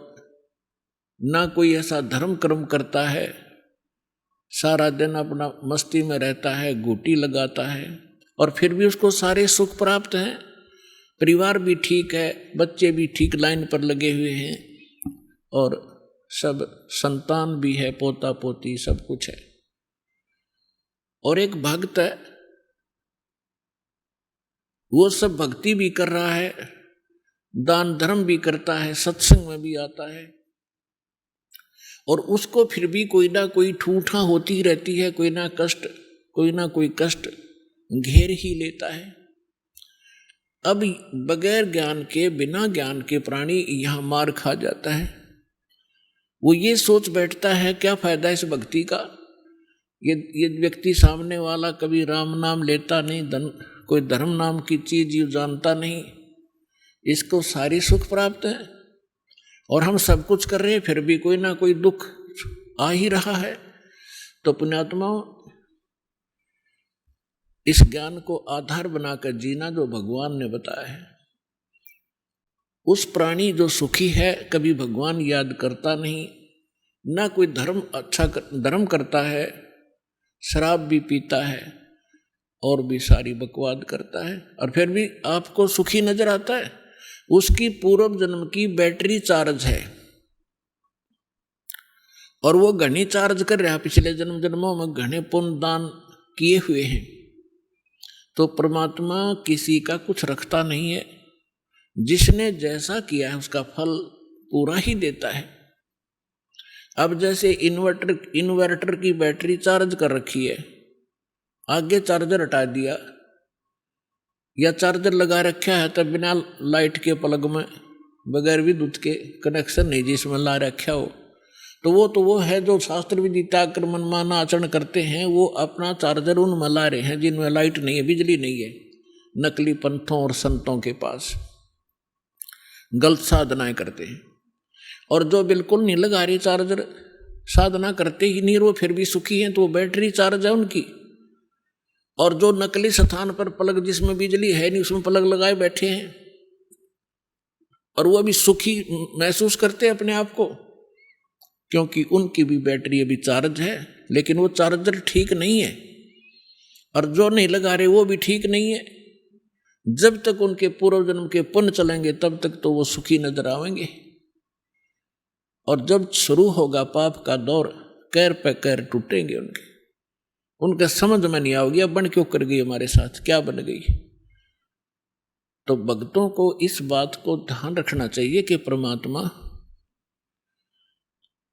ना कोई ऐसा धर्म कर्म करता है, सारा दिन अपना मस्ती में रहता है, घूटी लगाता है और फिर भी उसको सारे सुख प्राप्त हैं, परिवार भी ठीक है, बच्चे भी ठीक लाइन पर लगे हुए हैं और सब संतान भी है, पोता पोती सब कुछ है। और एक भक्त है, वो सब भक्ति भी कर रहा है, दान धर्म भी करता है, सत्संग में भी आता है और उसको फिर भी कोई ना कोई ठूठा होती रहती है, कोई ना कोई कष्ट घेर ही लेता है। अब बगैर ज्ञान के, बिना ज्ञान के प्राणी यहाँ मार खा जाता है। वो ये सोच बैठता है क्या फायदा इस भक्ति का, ये व्यक्ति सामने वाला कभी राम नाम लेता नहीं, कोई धर्म नाम की चीज ये जानता नहीं, इसको सारी सुख प्राप्त है और हम सब कुछ कर रहे हैं फिर भी कोई ना कोई दुख आ ही रहा है। तो पुण्यात्माओं, इस ज्ञान को आधार बनाकर जीना जो भगवान ने बताया है, उस प्राणी जो सुखी है कभी भगवान याद करता नहीं, ना कोई धर्म करता है, शराब भी पीता है और भी सारी बकवाद करता है और फिर भी आपको सुखी नजर आता है। उसकी पूर्व जन्म की बैटरी चार्ज है और वो घनी चार्ज कर रहा है, पिछले जन्मों में घने पुण्य दान किए हुए हैं। तो परमात्मा किसी का कुछ रखता नहीं है, जिसने जैसा किया है उसका फल पूरा ही देता है। अब जैसे इन्वर्टर की बैटरी चार्ज कर रखी है, आगे चार्जर हटा दिया या चार्जर लगा रखा है तब बिना लाइट के प्लग में बगैर विद्युत के कनेक्शन नहीं जिसमें ला रखा हो, तो वो है जो शास्त्र विधि त्याग कर मनमाना आचरण करते हैं, वो अपना चार्जर उनमें ला रहे हैं जिनमें लाइट नहीं है, बिजली नहीं है, नकली पंथों और संतों के पास गलत साधनाएं करते हैं। और जो बिल्कुल नहीं लगा रही चार्जर, साधना करते ही नहीं, वो फिर भी सुखी हैं, तो वो बैटरी चार्ज है उनकी। और जो नकली स्थान पर प्लग जिसमें बिजली है नहीं उसमें प्लग लगाए बैठे हैं, और वो अभी सुखी महसूस करते हैं अपने आप को, क्योंकि उनकी भी बैटरी अभी चार्ज है, लेकिन वो चार्जर ठीक नहीं है, और जो नहीं लगा रहे वो भी ठीक नहीं है। जब तक उनके पूर्व जन्म के पुण्य चलेंगे तब तक तो वो सुखी नजर आएंगे, और जब शुरू होगा पाप का दौर, कैर पे कैर टूटेंगे उनके समझ में नहीं आओगी अब बन क्यों कर गई, हमारे साथ क्या बन गई। तो भक्तों को इस बात को ध्यान रखना चाहिए कि परमात्मा,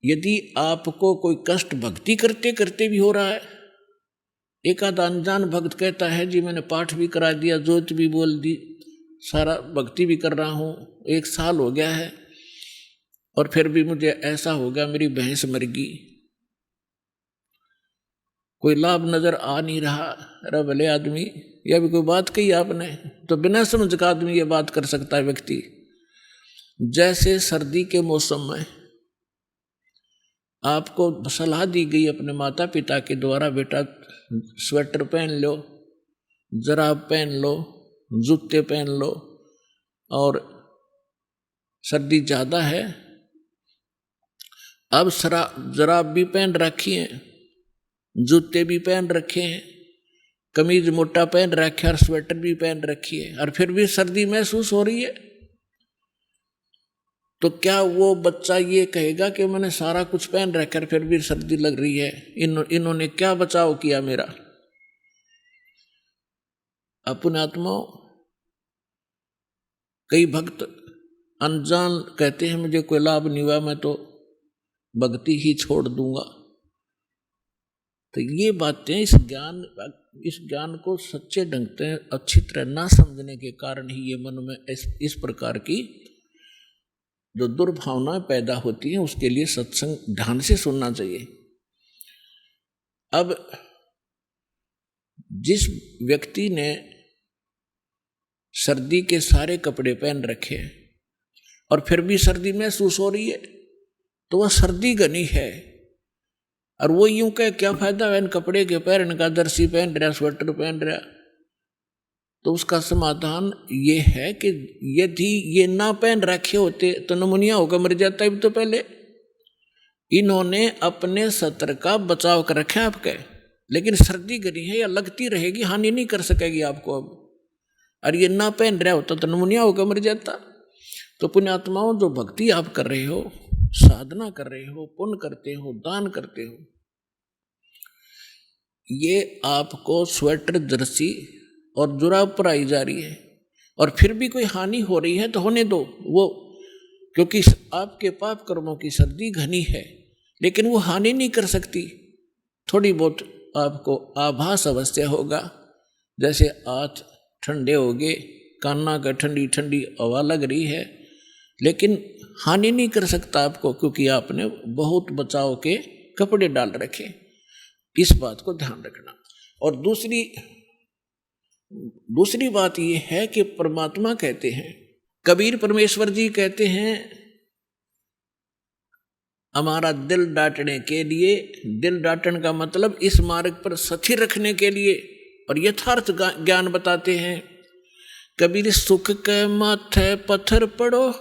यदि आपको कोई कष्ट भक्ति करते करते भी हो रहा है, एक आध अनजान भक्त कहता है जी मैंने पाठ भी करा दिया, ज्योत भी बोल दी, सारा भक्ति भी कर रहा हूँ, 1 साल हो गया है, और फिर भी मुझे ऐसा हो गया, मेरी भैंस मर गई, कोई लाभ नजर आ नहीं रहा। अरे भले आदमी, यह भी कोई बात कही आपने, तो बिना समझ का आदमी ये बात कर सकता है व्यक्ति। जैसे सर्दी के मौसम में आपको सलाह दी गई अपने माता पिता के द्वारा, बेटा स्वेटर पहन लो, जराब पहन लो, जूते पहन लो, और सर्दी ज़्यादा है, अब जराब भी पहन रखी है, जूते भी पहन रखे हैं, कमीज मोटा पहन रखे और स्वेटर भी पहन रखी है, और फिर भी सर्दी महसूस हो रही है। तो क्या वो बच्चा ये कहेगा कि मैंने सारा कुछ पहन रखा फिर भी सर्दी लग रही है, इन्होंने क्या बचाव किया मेरा। अपने आत्माओं, कई भक्त अनजान कहते हैं मुझे कोई लाभ नहीं हुआ, मैं तो भक्ति ही छोड़ दूंगा। तो ये बातें इस ज्ञान को सच्चे ढंग से अच्छी तरह ना समझने के कारण ही ये मन में इस प्रकार की जो दुर्भावनाएं पैदा होती हैं। उसके लिए सत्संग ध्यान से सुनना चाहिए। अब जिस व्यक्ति ने सर्दी के सारे कपड़े पहन रखे हैं और फिर भी सर्दी महसूस हो रही है, तो वह सर्दी घनी है। और वो यूं कहे क्या फायदा है इन कपड़े के पहनने का, जर्सी पहन रहा, स्वेटर पहन रहा। तो उसका समाधान ये है कि यदि ये ना पहन रखे होते तो नमूनिया होकर मर जाता है। तो पहले इन्होंने अपने सत्र का बचाव कर रखे आपके, लेकिन सर्दी घनी है या लगती रहेगी, हानि नहीं कर सकेगी आपको अब। और ये ना पहन रहा होता तो नमूनिया होकर मर जाता। तो पुण्यात्माओं, जो भक्ति आप कर रहे हो, साधना कर रहे हो, पुण्य करते हो, दान करते हो, ये आपको स्वेटर, जर्सी और जुराब पर आई जा रही है, और फिर भी कोई हानि हो रही है तो होने दो वो, क्योंकि आपके पाप कर्मों की सर्दी घनी है, लेकिन वो हानि नहीं कर सकती। थोड़ी बहुत आपको आभास अवश्य होगा, जैसे हाथ ठंडे हो गए, कान्ना का ठंडी ठंडी हवा लग रही है, लेकिन हानि नहीं कर सकता आपको, क्योंकि आपने बहुत बचाव के कपड़े डाल रखे। इस बात को ध्यान रखना। और दूसरी बात यह है कि परमात्मा कहते हैं, कबीर परमेश्वर जी कहते हैं, हमारा दिल डांटने के लिए, दिल डांटने का मतलब इस मार्ग पर स्थिर रखने के लिए, और यथार्थ ज्ञान बताते हैं। कबीर सुख के माथे पत्थर पड़ो,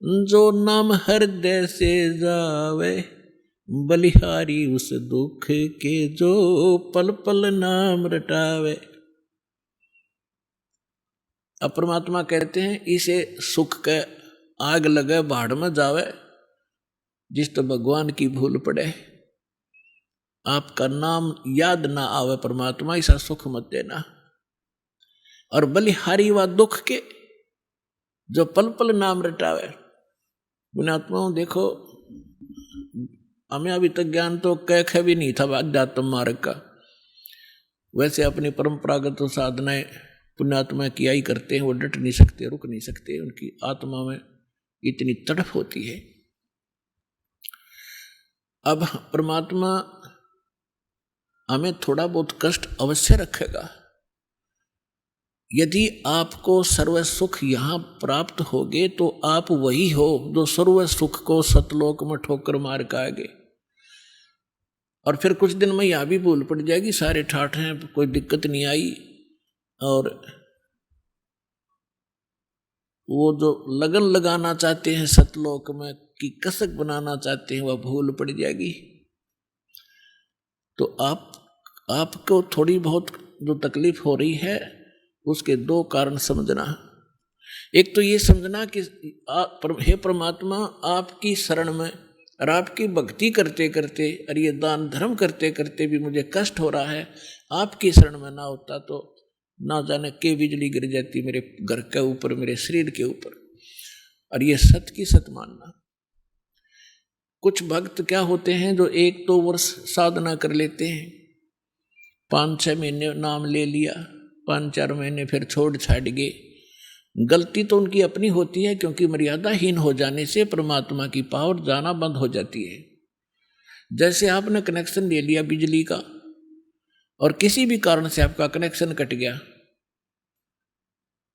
जो नाम हृदय से जावे, बलिहारी उस दुख के जो पल पल नाम रटावे। अब परमात्मा कहते हैं, इसे सुख के आग लगे भाड़ में जावे, जिस तो भगवान की भूल पड़े, आपका नाम याद ना आवे परमात्मा, ऐसा सुख मत देना। और बलिहारी व दुख के जो पल पल नाम रटावे। पुण्यात्माओं देखो, हमें अभी तक ज्ञान तो कह भी नहीं था अध्यात्म मार्ग का। वैसे अपनी परंपरागत साधनाएं पुण्यात्मा किया ही करते हैं, वो डट नहीं सकते, रुक नहीं सकते, उनकी आत्मा में इतनी तड़फ होती है। अब परमात्मा हमें थोड़ा बहुत कष्ट अवश्य रखेगा। यदि आपको सर्व सुख यहाँ प्राप्त होगे तो आप वही हो जो सर्व सुख को सतलोक में ठोकर मार के आएंगे। और फिर कुछ दिन में यहाँ भी भूल पड़ जाएगी, सारे ठाठ हैं, कोई दिक्कत नहीं आई, और वो जो लगन लगाना चाहते हैं सतलोक में, की कसक बनाना चाहते हैं, वह भूल पड़ जाएगी। तो आपको थोड़ी बहुत जो तकलीफ हो रही है उसके दो कारण समझना। एक तो ये समझना कि हे परमात्मा, आपकी शरण में और आपकी भक्ति करते करते और ये दान धर्म करते करते भी मुझे कष्ट हो रहा है, आपकी शरण में ना होता तो ना जाने के बिजली गिर जाती मेरे घर के ऊपर, मेरे शरीर के ऊपर। और ये सत की सत मानना। कुछ भक्त क्या होते हैं जो 1-2 वर्ष साधना कर लेते हैं, 5-6 महीने नाम ले लिया, 5-4 महीने फिर छोड़ छाड़ गए। गलती तो उनकी अपनी होती है, क्योंकि मर्यादाहीन हो जाने से परमात्मा की पावर जाना बंद हो जाती है। जैसे आपने कनेक्शन ले लिया बिजली का और किसी भी कारण से आपका कनेक्शन कट गया,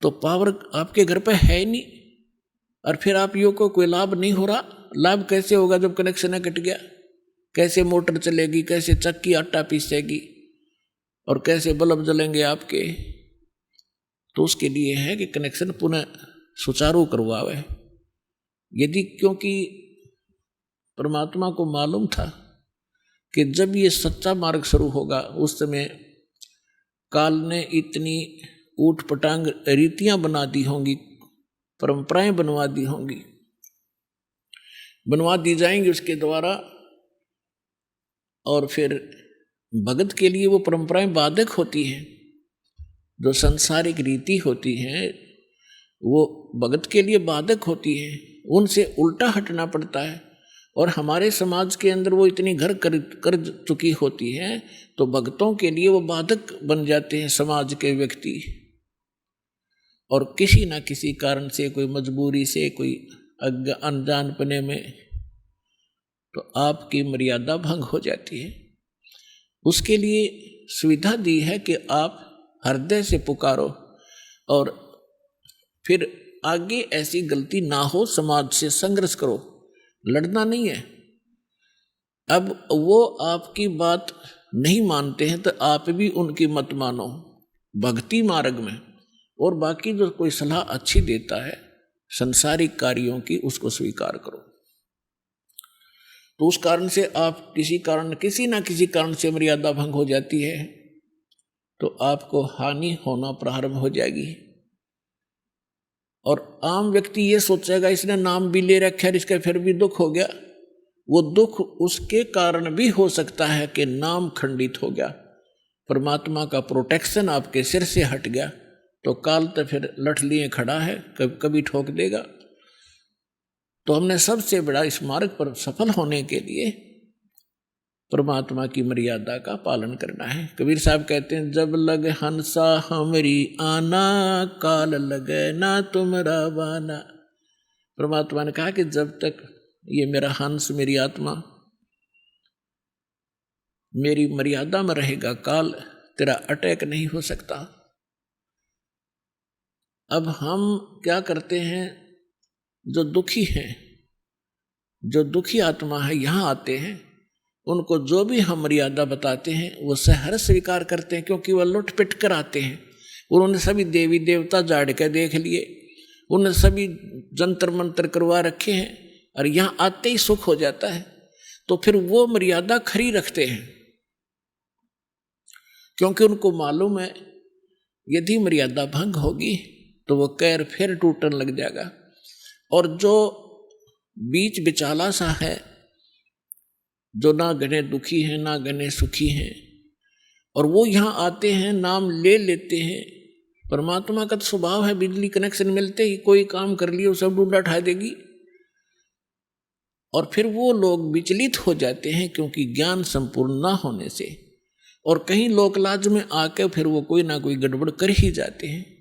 तो पावर आपके घर पे है ही नहीं, और फिर आप यो को कोई लाभ नहीं हो रहा। लाभ कैसे होगा जब कनेक्शन कट गया? कैसे मोटर चलेगी, कैसे चक्की आटा पीसेगी, और कैसे बल्ब जलेंगे आपके? तो उसके लिए है कि कनेक्शन पुनः सुचारू करवावे। यदि क्योंकि परमात्मा को मालूम था कि जब ये सच्चा मार्ग शुरू होगा उस समय काल ने इतनी ऊट पटांग रीतियां बना दी होंगी, परंपराएं बनवा दी जाएंगी उसके द्वारा, और फिर भगत के लिए वो परंपराएं बाधक होती हैं। जो सांसारिक रीति होती है वो भगत के लिए बाधक होती है, उनसे उल्टा हटना पड़ता है। और हमारे समाज के अंदर वो इतनी घर कर चुकी होती है, तो भक्तों के लिए वो बाधक बन जाते हैं समाज के व्यक्ति। और किसी ना किसी कारण से, कोई मजबूरी से, कोई अनजानपने में, तो आपकी मर्यादा भंग हो जाती है। उसके लिए सुविधा दी है कि आप हृदय से पुकारो, और फिर आगे ऐसी गलती ना हो, समाज से संघर्ष करो, लड़ना नहीं है। अब वो आपकी बात नहीं मानते हैं तो आप भी उनकी मत मानो भक्ति मार्ग में, और बाकी जो कोई सलाह अच्छी देता है संसारिक कार्यों की, उसको स्वीकार करो। तो उस कारण से आप किसी ना किसी कारण से मर्यादा भंग हो जाती है, तो आपको हानि होना प्रारंभ हो जाएगी। और आम व्यक्ति ये सोचेगा इसने नाम भी ले रखा है, इसका फिर भी दुख हो गया। वो दुख उसके कारण भी हो सकता है कि नाम खंडित हो गया, परमात्मा का प्रोटेक्शन आपके सिर से हट गया, तो काल तो फिर लठ लिए खड़ा है, कभी ठोक देगा। तो हमने सबसे बड़ा इस मार्ग पर सफल होने के लिए परमात्मा की मर्यादा का पालन करना है। कबीर साहब कहते हैं, जब लग हंसा हमरी आना, काल लगे ना तुमरा बाना। परमात्मा ने कहा कि जब तक ये मेरा हंस, मेरी आत्मा मेरी मर्यादा में रहेगा, काल तेरा अटैक नहीं हो सकता। अब हम क्या करते हैं, जो दुखी हैं, जो दुखी आत्मा है, यहाँ आते हैं, उनको जो भी हम मर्यादा बताते हैं वो सहर्ष स्वीकार करते हैं, क्योंकि वह लुट पिट कर आते हैं। उन्होंने सभी देवी देवता जाड़ के देख लिए, उन्होंने सभी जंतर मंत्र करवा रखे हैं, और यहाँ आते ही सुख हो जाता है। तो फिर वो मर्यादा खरी रखते हैं, क्योंकि उनको मालूम है यदि मर्यादा भंग होगी तो वो कैर फिर टूटने लग जाएगा। और जो बीच बिचाला सा है, जो ना घने दुखी हैं ना घने सुखी हैं, और वो यहाँ आते हैं, नाम ले लेते हैं। परमात्मा का तो स्वभाव है, बिजली कनेक्शन मिलते ही कोई काम कर लियो सब डूडा उठा देगी। और फिर वो लोग विचलित हो जाते हैं, क्योंकि ज्ञान संपूर्ण ना होने से, और कहीं लोकलाज में आके फिर वो कोई ना कोई गड़बड़ कर ही जाते हैं,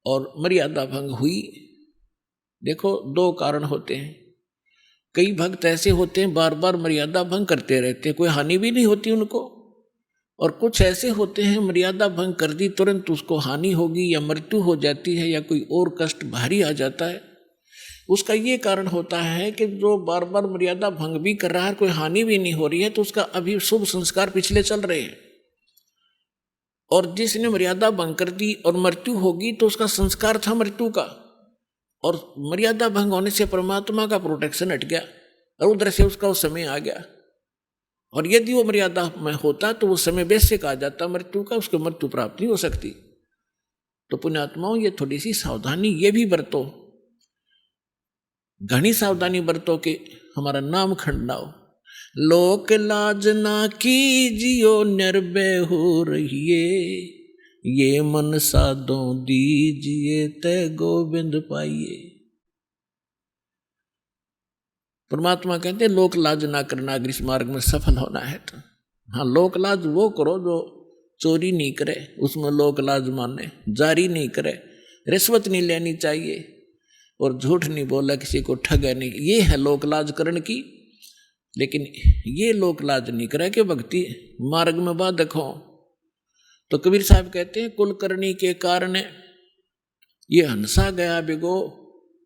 और मर्यादा भंग हुई। देखो 2 कारण होते हैं। कई भक्त ऐसे होते हैं बार बार मर्यादा भंग करते रहते हैं, कोई हानि भी नहीं होती उनको। और कुछ ऐसे होते हैं मर्यादा भंग कर दी, तुरंत उसको हानि होगी या मृत्यु हो जाती है या कोई और कष्ट भारी आ जाता है। उसका ये कारण होता है कि जो बार बार मर्यादा भंग भी कर रहा है, कोई हानि भी नहीं हो रही है, तो उसका अभी शुभ संस्कार पिछले चल रहे हैं। और जिसने मर्यादा भंग कर दी और मृत्यु होगी तो उसका संस्कार था मृत्यु का, और मर्यादा भंग होने से परमात्मा का प्रोटेक्शन हट गया और उधर से उसका वो समय आ गया। और यदि वो मर्यादा में होता तो वो समय वैसे कहा जाता मृत्यु का, उसको मृत्यु प्राप्त नहीं हो सकती। तो पुण्यात्माओं, ये थोड़ी सी सावधानी ये भी बरतो, घनी सावधानी बरतो कि हमारा नाम खंड ना हो। लोक लाज ना कीजियो निर्भय हो रहिए, ये मन साधो दीजिए ते गोविंद पाइए। परमात्मा कहते हैं लोक लाज ना करना अगर इस मार्ग में सफल होना है तो। हाँ, लोक लाज वो करो जो चोरी नहीं करे, उसमें लोक लाज माने, जारी नहीं करे, रिश्वत नहीं लेनी चाहिए और झूठ नहीं बोला, किसी को ठगा नहीं, ये है लोक लाज करण की। लेकिन ये लोक लाज नहीं करे कि भक्ति मार्ग में बाधक हो। तो कबीर साहब कहते हैं कुल करनी के कारण ये हंसा गया बिगो,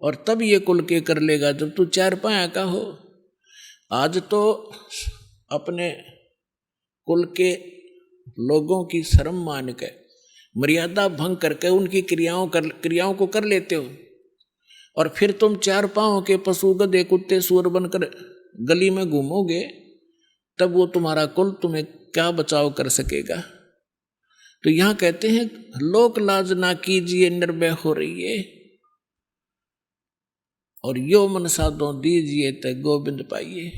और तब ये कुल के कर लेगा जब तू चार पाया का हो। आज तो अपने कुल के लोगों की शर्म मान के मर्यादा भंग करके उनकी क्रियाओं को कर लेते हो, और फिर तुम चार पांव के पशु गधे कुत्ते सुअर बनकर गली में घूमोगे, तब वो तुम्हारा कुल तुम्हें क्या बचाव कर सकेगा। तो यहां कहते हैं लोक लाज ना कीजिए निर्भय हो रहिए, और यो मन साधो दीजिए ते गोविंद पाइए।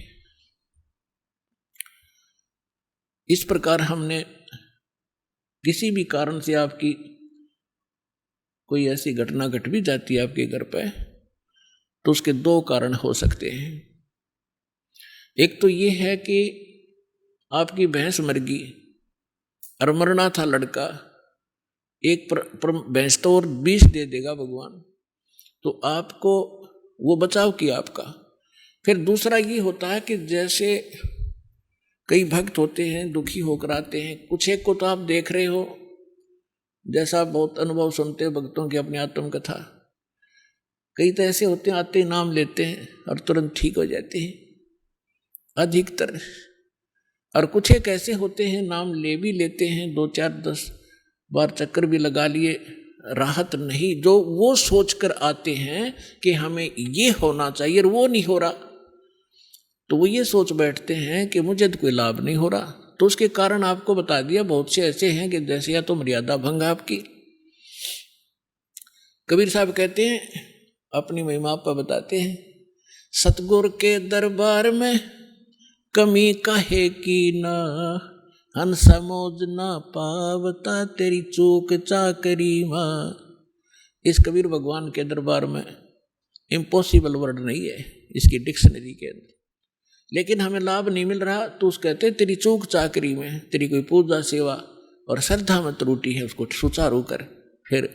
इस प्रकार हमने किसी भी कारण से आपकी कोई ऐसी घटना घट भी जाती है आपके घर पे, तो उसके दो कारण हो सकते हैं। एक तो ये है कि आपकी भैंस मर गई और मरना था लड़का, एक भैंस तो और 20 दे देगा भगवान, तो आपको वो बचाव किया आपका। फिर दूसरा ये होता है कि जैसे कई भक्त होते हैं दुखी होकर आते हैं, कुछ एक को तो आप देख रहे हो, जैसा बहुत अनुभव सुनते हैं भक्तों की अपनी आत्मकथा, कई तो ऐसे होते हैं आते ही नाम लेते हैं और तुरंत ठीक हो जाते हैं अधिकतर, और कुछ एक ऐसे होते हैं नाम ले भी लेते हैं, 2 4 10 बार चक्कर भी लगा लिए, राहत नहीं, जो वो सोचकर आते हैं कि हमें ये होना चाहिए और वो नहीं हो रहा, तो वो ये सोच बैठते हैं कि मुझे तो कोई लाभ नहीं हो रहा। तो उसके कारण आपको बता दिया, बहुत से ऐसे हैं कि जैसे या तो मर्यादा भंग आपकी। कबीर साहब कहते हैं अपनी महिमा पर बताते हैं, सतगुर के दरबार में कमी काहे की ना, हन समोज ना पावता तेरी चूक चाकरी मां। इस कबीर भगवान के दरबार में इम्पॉसिबल वर्ड नहीं है इसकी डिक्शनरी के अंदर, लेकिन हमें लाभ नहीं मिल रहा, तो उस कहते तेरी चूक चाकरी में, तेरी कोई पूजा सेवा और श्रद्धा में त्रुटि है, उसको सुचारू कर, फिर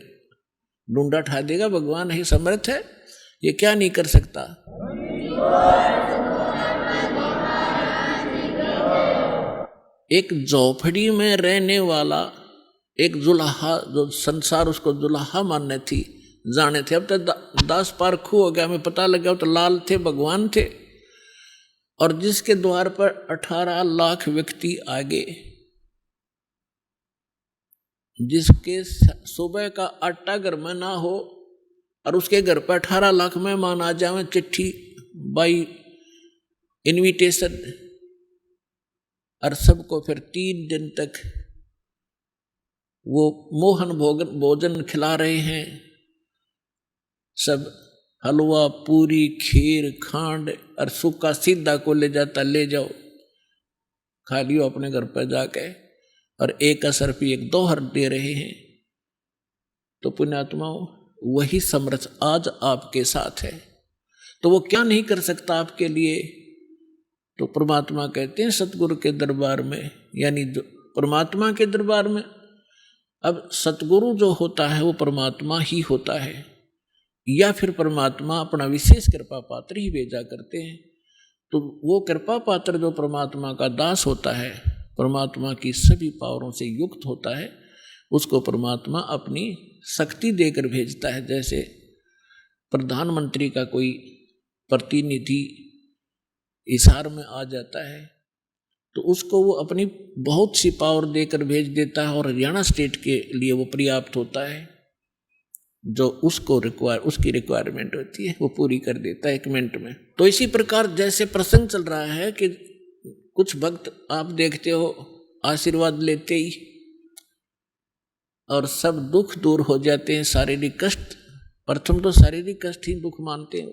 डूंडा ठा देगा। भगवान ही समर्थ है, ये क्या नहीं कर सकता। एक झोपड़ी में रहने वाला एक जुलाहा, जो संसार उसको जुलाहा मानने थी जाने थे, अब तो 10 पार खू हो गया, हमें पता लगा तो लाल थे भगवान थे, और जिसके द्वार पर 18 लाख व्यक्ति आ गए, जिसके सुबह का आटा घर में ना हो और उसके घर पर 18 लाख मेहमान आ जाए, चिट्ठी बाई इनविटेशन, और सबको फिर 3 दिन तक वो मोहन भोजन खिला रहे हैं, सब हलवा पूरी खीर खांड और सूखा सीधा को ले जाता, ले जाओ खा लियो अपने घर पर जाके, और 1 रुपये 1 2 दे रहे हैं। तो पुण्यात्माओं, वही समर्थ आज आपके साथ है, तो वो क्या नहीं कर सकता आपके लिए। तो परमात्मा कहते हैं सतगुरु के दरबार में, यानी परमात्मा के दरबार में, अब सतगुरु जो होता है वो परमात्मा ही होता है, या फिर परमात्मा अपना विशेष कृपा पात्र ही भेजा करते हैं। तो वो कृपा पात्र जो परमात्मा का दास होता है, परमात्मा की सभी पावरों से युक्त होता है, उसको परमात्मा अपनी शक्ति देकर भेजता है। जैसे प्रधानमंत्री का कोई प्रतिनिधि हिसार में आ जाता है, तो उसको वो अपनी बहुत सी पावर देकर भेज देता है और हरियाणा स्टेट के लिए वो पर्याप्त होता है। जो उसकी रिक्वायरमेंट होती है वो पूरी कर देता है 1 मिनट में। तो इसी प्रकार जैसे प्रसंग चल रहा है कि कुछ भक्त आप देखते हो आशीर्वाद लेते ही और सब दुख दूर हो जाते हैं, शारीरिक कष्ट, प्रथम तो शारीरिक कष्ट ही दुख मानते हैं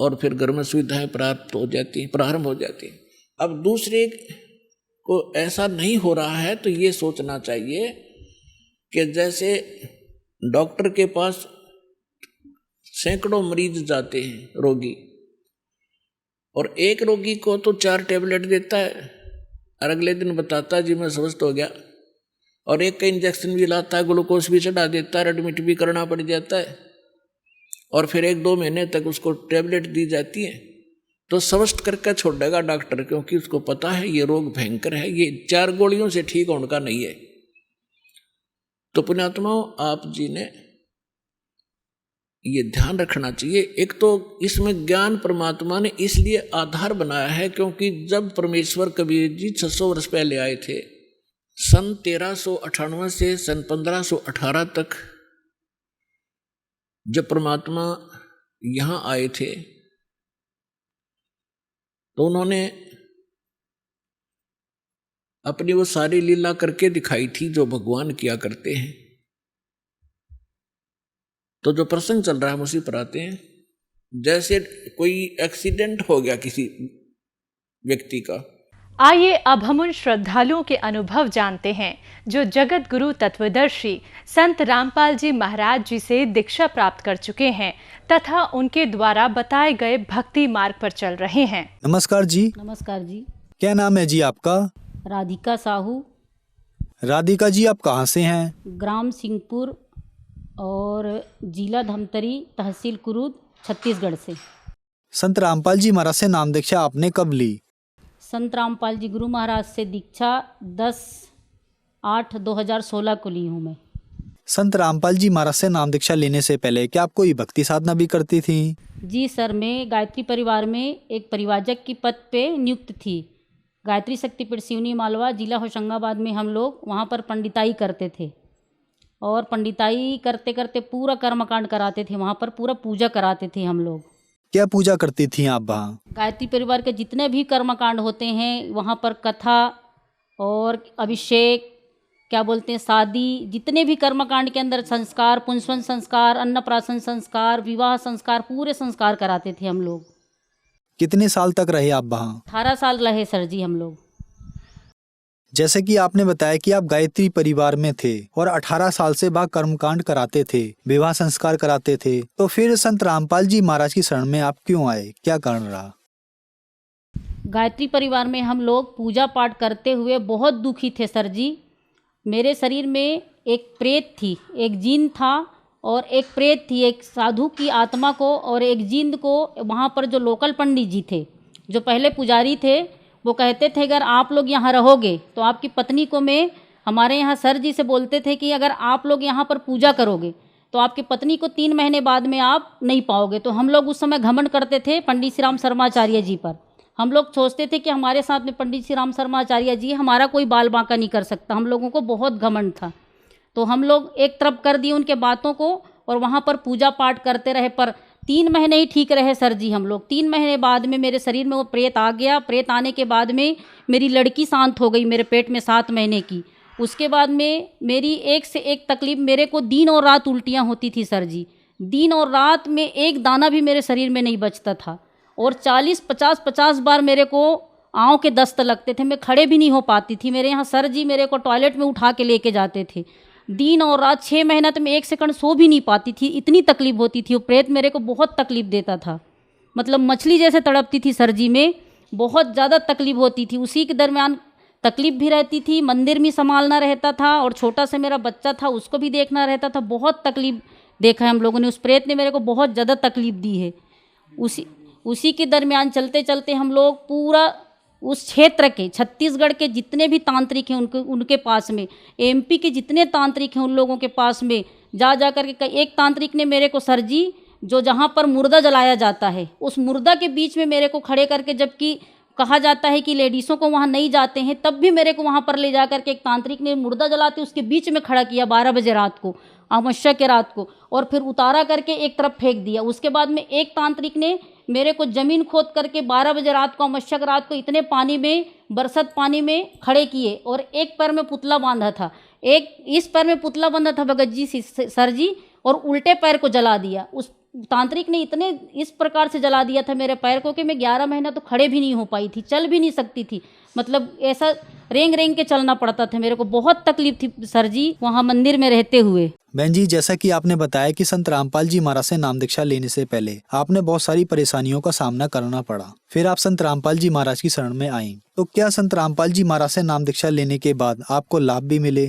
और फिर घर में सुविधाएं प्रारंभ हो जाती हैं। अब दूसरे को ऐसा नहीं हो रहा है तो ये सोचना चाहिए कि जैसे डॉक्टर के पास सैकड़ों मरीज जाते हैं रोगी, और एक रोगी को तो 4 टैबलेट देता है और अगले दिन बताता है जी मैं स्वस्थ हो गया, और एक का इंजेक्शन भी लाता है, ग्लूकोज भी चढ़ा देता है, एडमिट भी करना पड़ जाता है, और फिर 1-2 महीने तक उसको टैबलेट दी जाती है। तो स्वस्थ करके छोड़ेगा डॉक्टर, क्योंकि उसको पता है ये रोग भयंकर है, ये 4 गोलियों से ठीक होने का नहीं है। तो पुण्यात्माओं, आप जी ने ये ध्यान रखना चाहिए। एक तो इसमें ज्ञान परमात्मा ने इसलिए आधार बनाया है क्योंकि जब परमेश्वर कबीर जी 600 वर्ष पहले आए थे, सन 1398 से सन 1518 तक जब परमात्मा यहाँ आए थे तो उन्होंने अपनी वो सारी लीला करके दिखाई थी जो भगवान किया करते हैं। तो जो प्रसंग चल रहा है हम उसी पर आते हैं। जैसे कोई एक्सीडेंट हो गया किसी व्यक्ति का। आइए अब हम उन श्रद्धालुओं के अनुभव जानते हैं जो जगत गुरु तत्वदर्शी संत रामपाल जी महाराज जी से दीक्षा प्राप्त कर चुके हैं तथा उनके द्वारा बताए गए भक्ति मार्ग पर चल रहे हैं। नमस्कार जी। नमस्कार जी। क्या नाम है जी आपका? राधिका साहू। राधिका जी, आप कहाँ से हैं? ग्राम सिंहपुर और जिला धमतरी, तहसील कुरूद, छत्तीसगढ़ से। संत रामपाल जी महाराज से नाम दीक्षा आपने कब ली? संत रामपाल जी गुरु महाराज से दीक्षा 10/8/2016 को ली हूँ मैं। संत रामपाल जी महाराज से नाम दीक्षा लेने से पहले क्या आप कोई भक्ति साधना भी करती थी? जी सर, मैं गायत्री परिवार में एक परिवाजक की पद पे नियुक्त थी। गायत्री शक्तिपीठ सिवनी मालवा, जिला होशंगाबाद में हम लोग वहाँ पर पंडिताई करते थे और पंडिताई करते करते पूरा कर्मकांड कराते थे। वहाँ पर पूरा पूजा कराते थे हम लोग। क्या पूजा करती थी आप वहाँ? गायत्री परिवार के जितने भी कर्मकांड होते हैं वहाँ पर कथा और अभिषेक, क्या बोलते हैं, शादी, जितने भी कर्मकांड के अंदर संस्कार, पुंसवन संस्कार, अन्नप्राशन संस्कार, विवाह संस्कार, पूरे संस्कार कराते थे हम लोग। कितने साल तक रहे आप वहाँ? 18 साल रहे सर जी हम लोग। जैसे कि आपने बताया कि आप गायत्री परिवार में थे और 18 साल से वहाँ कर्मकांड कराते थे, विवाह संस्कार कराते थे, तो फिर संत रामपाल जी महाराज की शरण में आप क्यों आए? क्या कारण रहा? गायत्री परिवार में हम लोग पूजा पाठ करते हुए बहुत दुखी थे सर जी। मेरे शरीर में एक प्रेत थी, एक जीन था और एक प्रेत थी, एक साधु की आत्मा को और एक जीन को। वहाँ पर जो लोकल पंडित जी थे, जो पहले पुजारी थे, वो कहते थे अगर आप लोग यहाँ रहोगे तो आपकी पत्नी को मैं, हमारे यहाँ सर जी से बोलते थे कि अगर आप लोग यहाँ पर पूजा करोगे तो आपकी पत्नी को 3 महीने बाद में आप नहीं पाओगे। तो हम लोग उस समय घमंड करते थे पंडित श्री राम शर्माचार्य जी पर। हम लोग सोचते थे कि हमारे साथ में पंडित श्री राम शर्माचार्य जी, हमारा कोई बाल बांका नहीं कर सकता। हम लोगों को बहुत घमंड था, तो हम लोग एक तरफ कर दिए उनके बातों को और वहाँ पर पूजा पाठ करते रहे। पर 3 महीने ही ठीक रहे सर जी हम लोग। 3 महीने बाद में मेरे शरीर में वो प्रेत आ गया। प्रेत आने के बाद में मेरी लड़की शांत हो गई मेरे पेट में 7 महीने की। उसके बाद में मेरी एक से एक तकलीफ, मेरे को दिन और रात उल्टियाँ होती थी सर जी। दिन और रात में एक दाना भी मेरे शरीर में नहीं बचता था और 40-50 बार मेरे को आँव के दस्त लगते थे। मैं खड़े भी नहीं हो पाती थी। मेरे यहाँ सर जी मेरे को टॉयलेट में उठा के लेके जाते थे। दिन और रात 6 महीना तो मैं 1 सेकंड सो भी नहीं पाती थी, इतनी तकलीफ होती थी। वो प्रेत मेरे को बहुत तकलीफ देता था, मतलब मछली जैसे तड़पती थी सर जी में, बहुत ज़्यादा तकलीफ होती थी। उसी के दरमियान तकलीफ भी रहती थी, मंदिर भी संभालना रहता था और छोटा सा मेरा बच्चा था उसको भी देखना रहता था। बहुत तकलीफ देखा है हम लोगों ने। उस प्रेत ने मेरे को बहुत ज़्यादा तकलीफ दी है। उसी के दरमियान चलते चलते हम लोग पूरा उस क्षेत्र के, छत्तीसगढ़ के जितने भी तांत्रिक हैं उनके पास में, एमपी के जितने तांत्रिक हैं उन लोगों के पास में जा कर के, एक तांत्रिक ने मेरे को सर जी, जो जहाँ पर मुर्दा जलाया जाता है उस मुर्दा के बीच में मेरे को खड़े करके, जबकि कहा जाता है कि लेडीज़ों को वहाँ नहीं जाते हैं, तब भी मेरे को वहाँ पर ले जा कर के एक तांत्रिक ने मुर्दा जलाते उसके बीच में खड़ा किया 12 बजे रात को, अमावस्या के रात को, और फिर उतारा करके एक तरफ फेंक दिया। उसके बाद में एक तांत्रिक ने मेरे को ज़मीन खोद करके 12 बजे रात को, अमावस्या की रात को, इतने पानी में, बरसात पानी में खड़े किए और एक पैर में पुतला बांधा था, एक इस पैर में पुतला बांधा था भगत जी सर जी, और उल्टे पैर को जला दिया। उस तांत्रिक ने इतने इस प्रकार से जला दिया था मेरे पैर को कि मैं 11 महीना तो खड़े भी नहीं हो पाई थी, चल भी नहीं सकती थी, मतलब ऐसा रेंग रेंग के चलना पड़ता था। मेरे को बहुत तकलीफ थी सर जी वहाँ मंदिर में रहते हुए। बहन जी, जैसा कि आपने बताया कि संत रामपाल जी महाराज से नाम दीक्षा लेने से पहले आपने बहुत सारी परेशानियों का सामना करना पड़ा, फिर आप संत रामपाल जी महाराज की शरण में आई, तो क्या संत रामपाल जी महाराज से नाम दीक्षा लेने के बाद आपको लाभ भी मिले?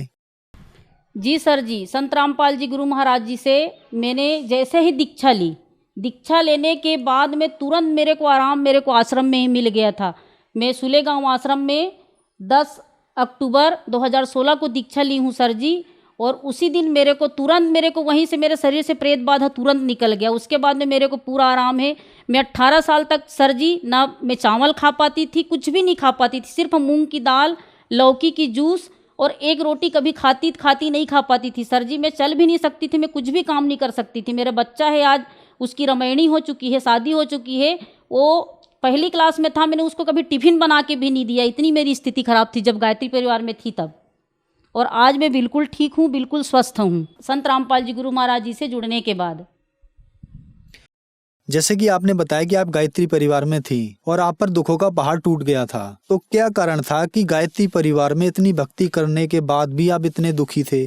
जी सर जी, संत रामपाल जी गुरु महाराज जी से मैंने जैसे ही दीक्षा ली, दीक्षा लेने के बाद में तुरंत मेरे को आराम मेरे को आश्रम में ही मिल गया था। मैं सुलेगांव आश्रम में 10 अक्टूबर 2016 को दीक्षा ली हूँ सर जी, और उसी दिन मेरे को वहीं से मेरे शरीर से प्रेत बाधा तुरंत निकल गया। उसके बाद में मेरे को पूरा आराम है। मैं 18 साल तक सर जी ना मैं चावल खा पाती थी, कुछ भी नहीं खा पाती थी, सिर्फ मूंग की दाल, लौकी की जूस और एक रोटी कभी खाती नहीं खा पाती थी सर जी। मैं चल भी नहीं सकती थी, मैं कुछ भी काम नहीं कर सकती थी। मेरा बच्चा है आज, उसकी रमैणी हो चुकी है, शादी हो चुकी है, वो पहली क्लास में था, मैंने उसको कभी टिफिन बना के भी नहीं दिया, इतनी मेरी स्थिति खराब थी जब गायत्री परिवार में थी तब। और आज मैं बिल्कुल ठीक हूँ, बिल्कुल स्वस्थ हूँ संत रामपाल जी गुरु महाराज जी से जुड़ने के बाद। जैसे कि आपने बताया कि आप गायत्री परिवार में थी और आप पर दुखों का पहाड़ टूट गया था, तो क्या कारण था कि गायत्री परिवार में इतनी भक्ति करने के बाद भी आप इतने दुखी थे?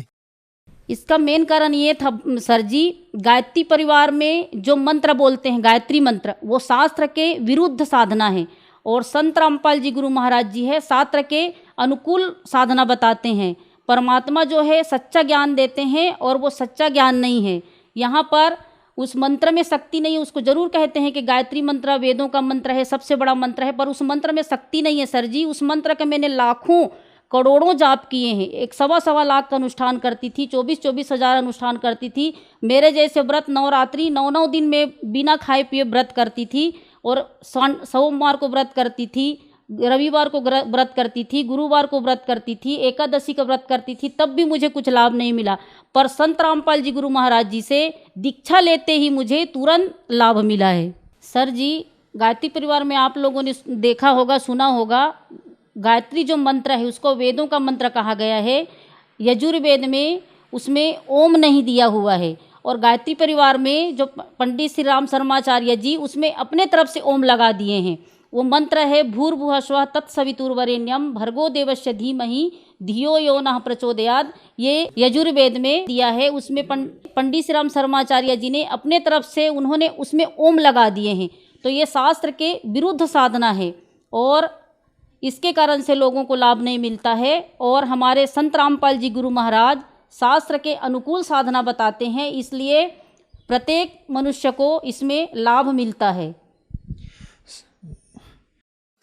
इसका मेन कारण ये था सर जी, गायत्री परिवार में जो मंत्र बोलते हैं, गायत्री मंत्र, वो शास्त्र के विरुद्ध साधना है, और संत रामपाल जी गुरु महाराज जी है शास्त्र के अनुकूल साधना बताते हैं। परमात्मा जो है सच्चा ज्ञान देते हैं और वो सच्चा ज्ञान नहीं है। यहाँ पर उस मंत्र में शक्ति नहीं है। उसको जरूर कहते हैं कि गायत्री मंत्र वेदों का मंत्र है, सबसे बड़ा मंत्र है, पर उस मंत्र में शक्ति नहीं है सर जी। उस मंत्र के मैंने लाखों करोड़ों जाप किए हैं, एक 1.25 लाख का अनुष्ठान करती थी, 24 हज़ार अनुष्ठान करती थी। मेरे जैसे व्रत नवरात्रि 9 दिन में बिना खाए पिए व्रत करती थी, और सोमवार को व्रत करती थी, रविवार को व्रत करती थी, गुरुवार को व्रत करती थी, एकादशी का व्रत करती थी, तब भी मुझे कुछ लाभ नहीं मिला। पर संत रामपाल जी गुरु महाराज जी से दीक्षा लेते ही मुझे तुरंत लाभ मिला है सर जी। गायत्री परिवार में आप लोगों ने देखा होगा, सुना होगा, गायत्री जो मंत्र है उसको वेदों का मंत्र कहा गया है। यजुर्वेद में उसमें ओम नहीं दिया हुआ है, और गायत्री परिवार में जो पंडित श्री राम शर्माचार्य जी उसमें अपने तरफ से ओम लगा दिए हैं। वो मंत्र है भूर्भुवः स्वः तत्सवितुर्वरेण्यं भर्गो देवस्य धीमहि धियो यो नः प्रचोदयात्। ये यजुर्वेद में दिया है, उसमें पंडित श्री राम शर्माचार्य जी ने अपने तरफ से उन्होंने उसमें ओम लगा दिए हैं। तो ये शास्त्र के विरुद्ध साधना है, और इसके कारण से लोगों को लाभ नहीं मिलता है। और हमारे संत रामपाल जी गुरु महाराज शास्त्र के अनुकूल साधना बताते हैं, इसलिए प्रत्येक मनुष्य को इसमें लाभ मिलता है।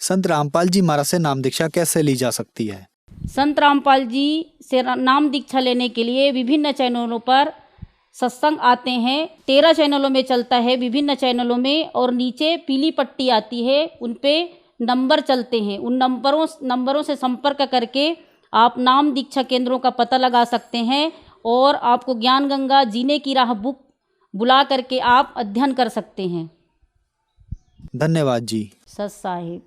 संत रामपाल जी महाराज से नाम दीक्षा कैसे ली जा सकती है? संत रामपाल जी से नाम दीक्षा लेने के लिए विभिन्न चैनलों पर सत्संग आते हैं। 13 चैनलों में चलता है, विभिन्न चैनलों में, और नीचे पीली पट्टी आती है, उन पे नंबर चलते हैं। उन नंबरों से संपर्क करके आप नाम दीक्षा केंद्रों का पता लगा सकते हैं, और आपको ज्ञान गंगा जीने की राह बुक बुला करके आप अध्ययन कर सकते हैं। धन्यवाद जी। सत साहिब।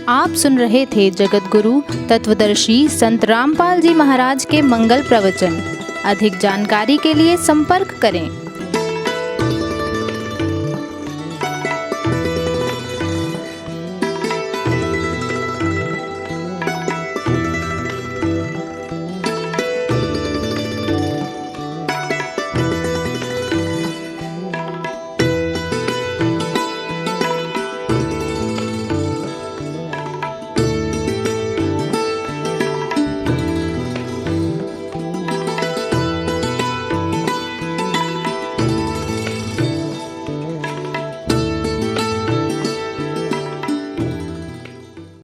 आप सुन रहे थे जगत गुरु तत्वदर्शी संत रामपाल जी महाराज के मंगल प्रवचन। अधिक जानकारी के लिए संपर्क करें।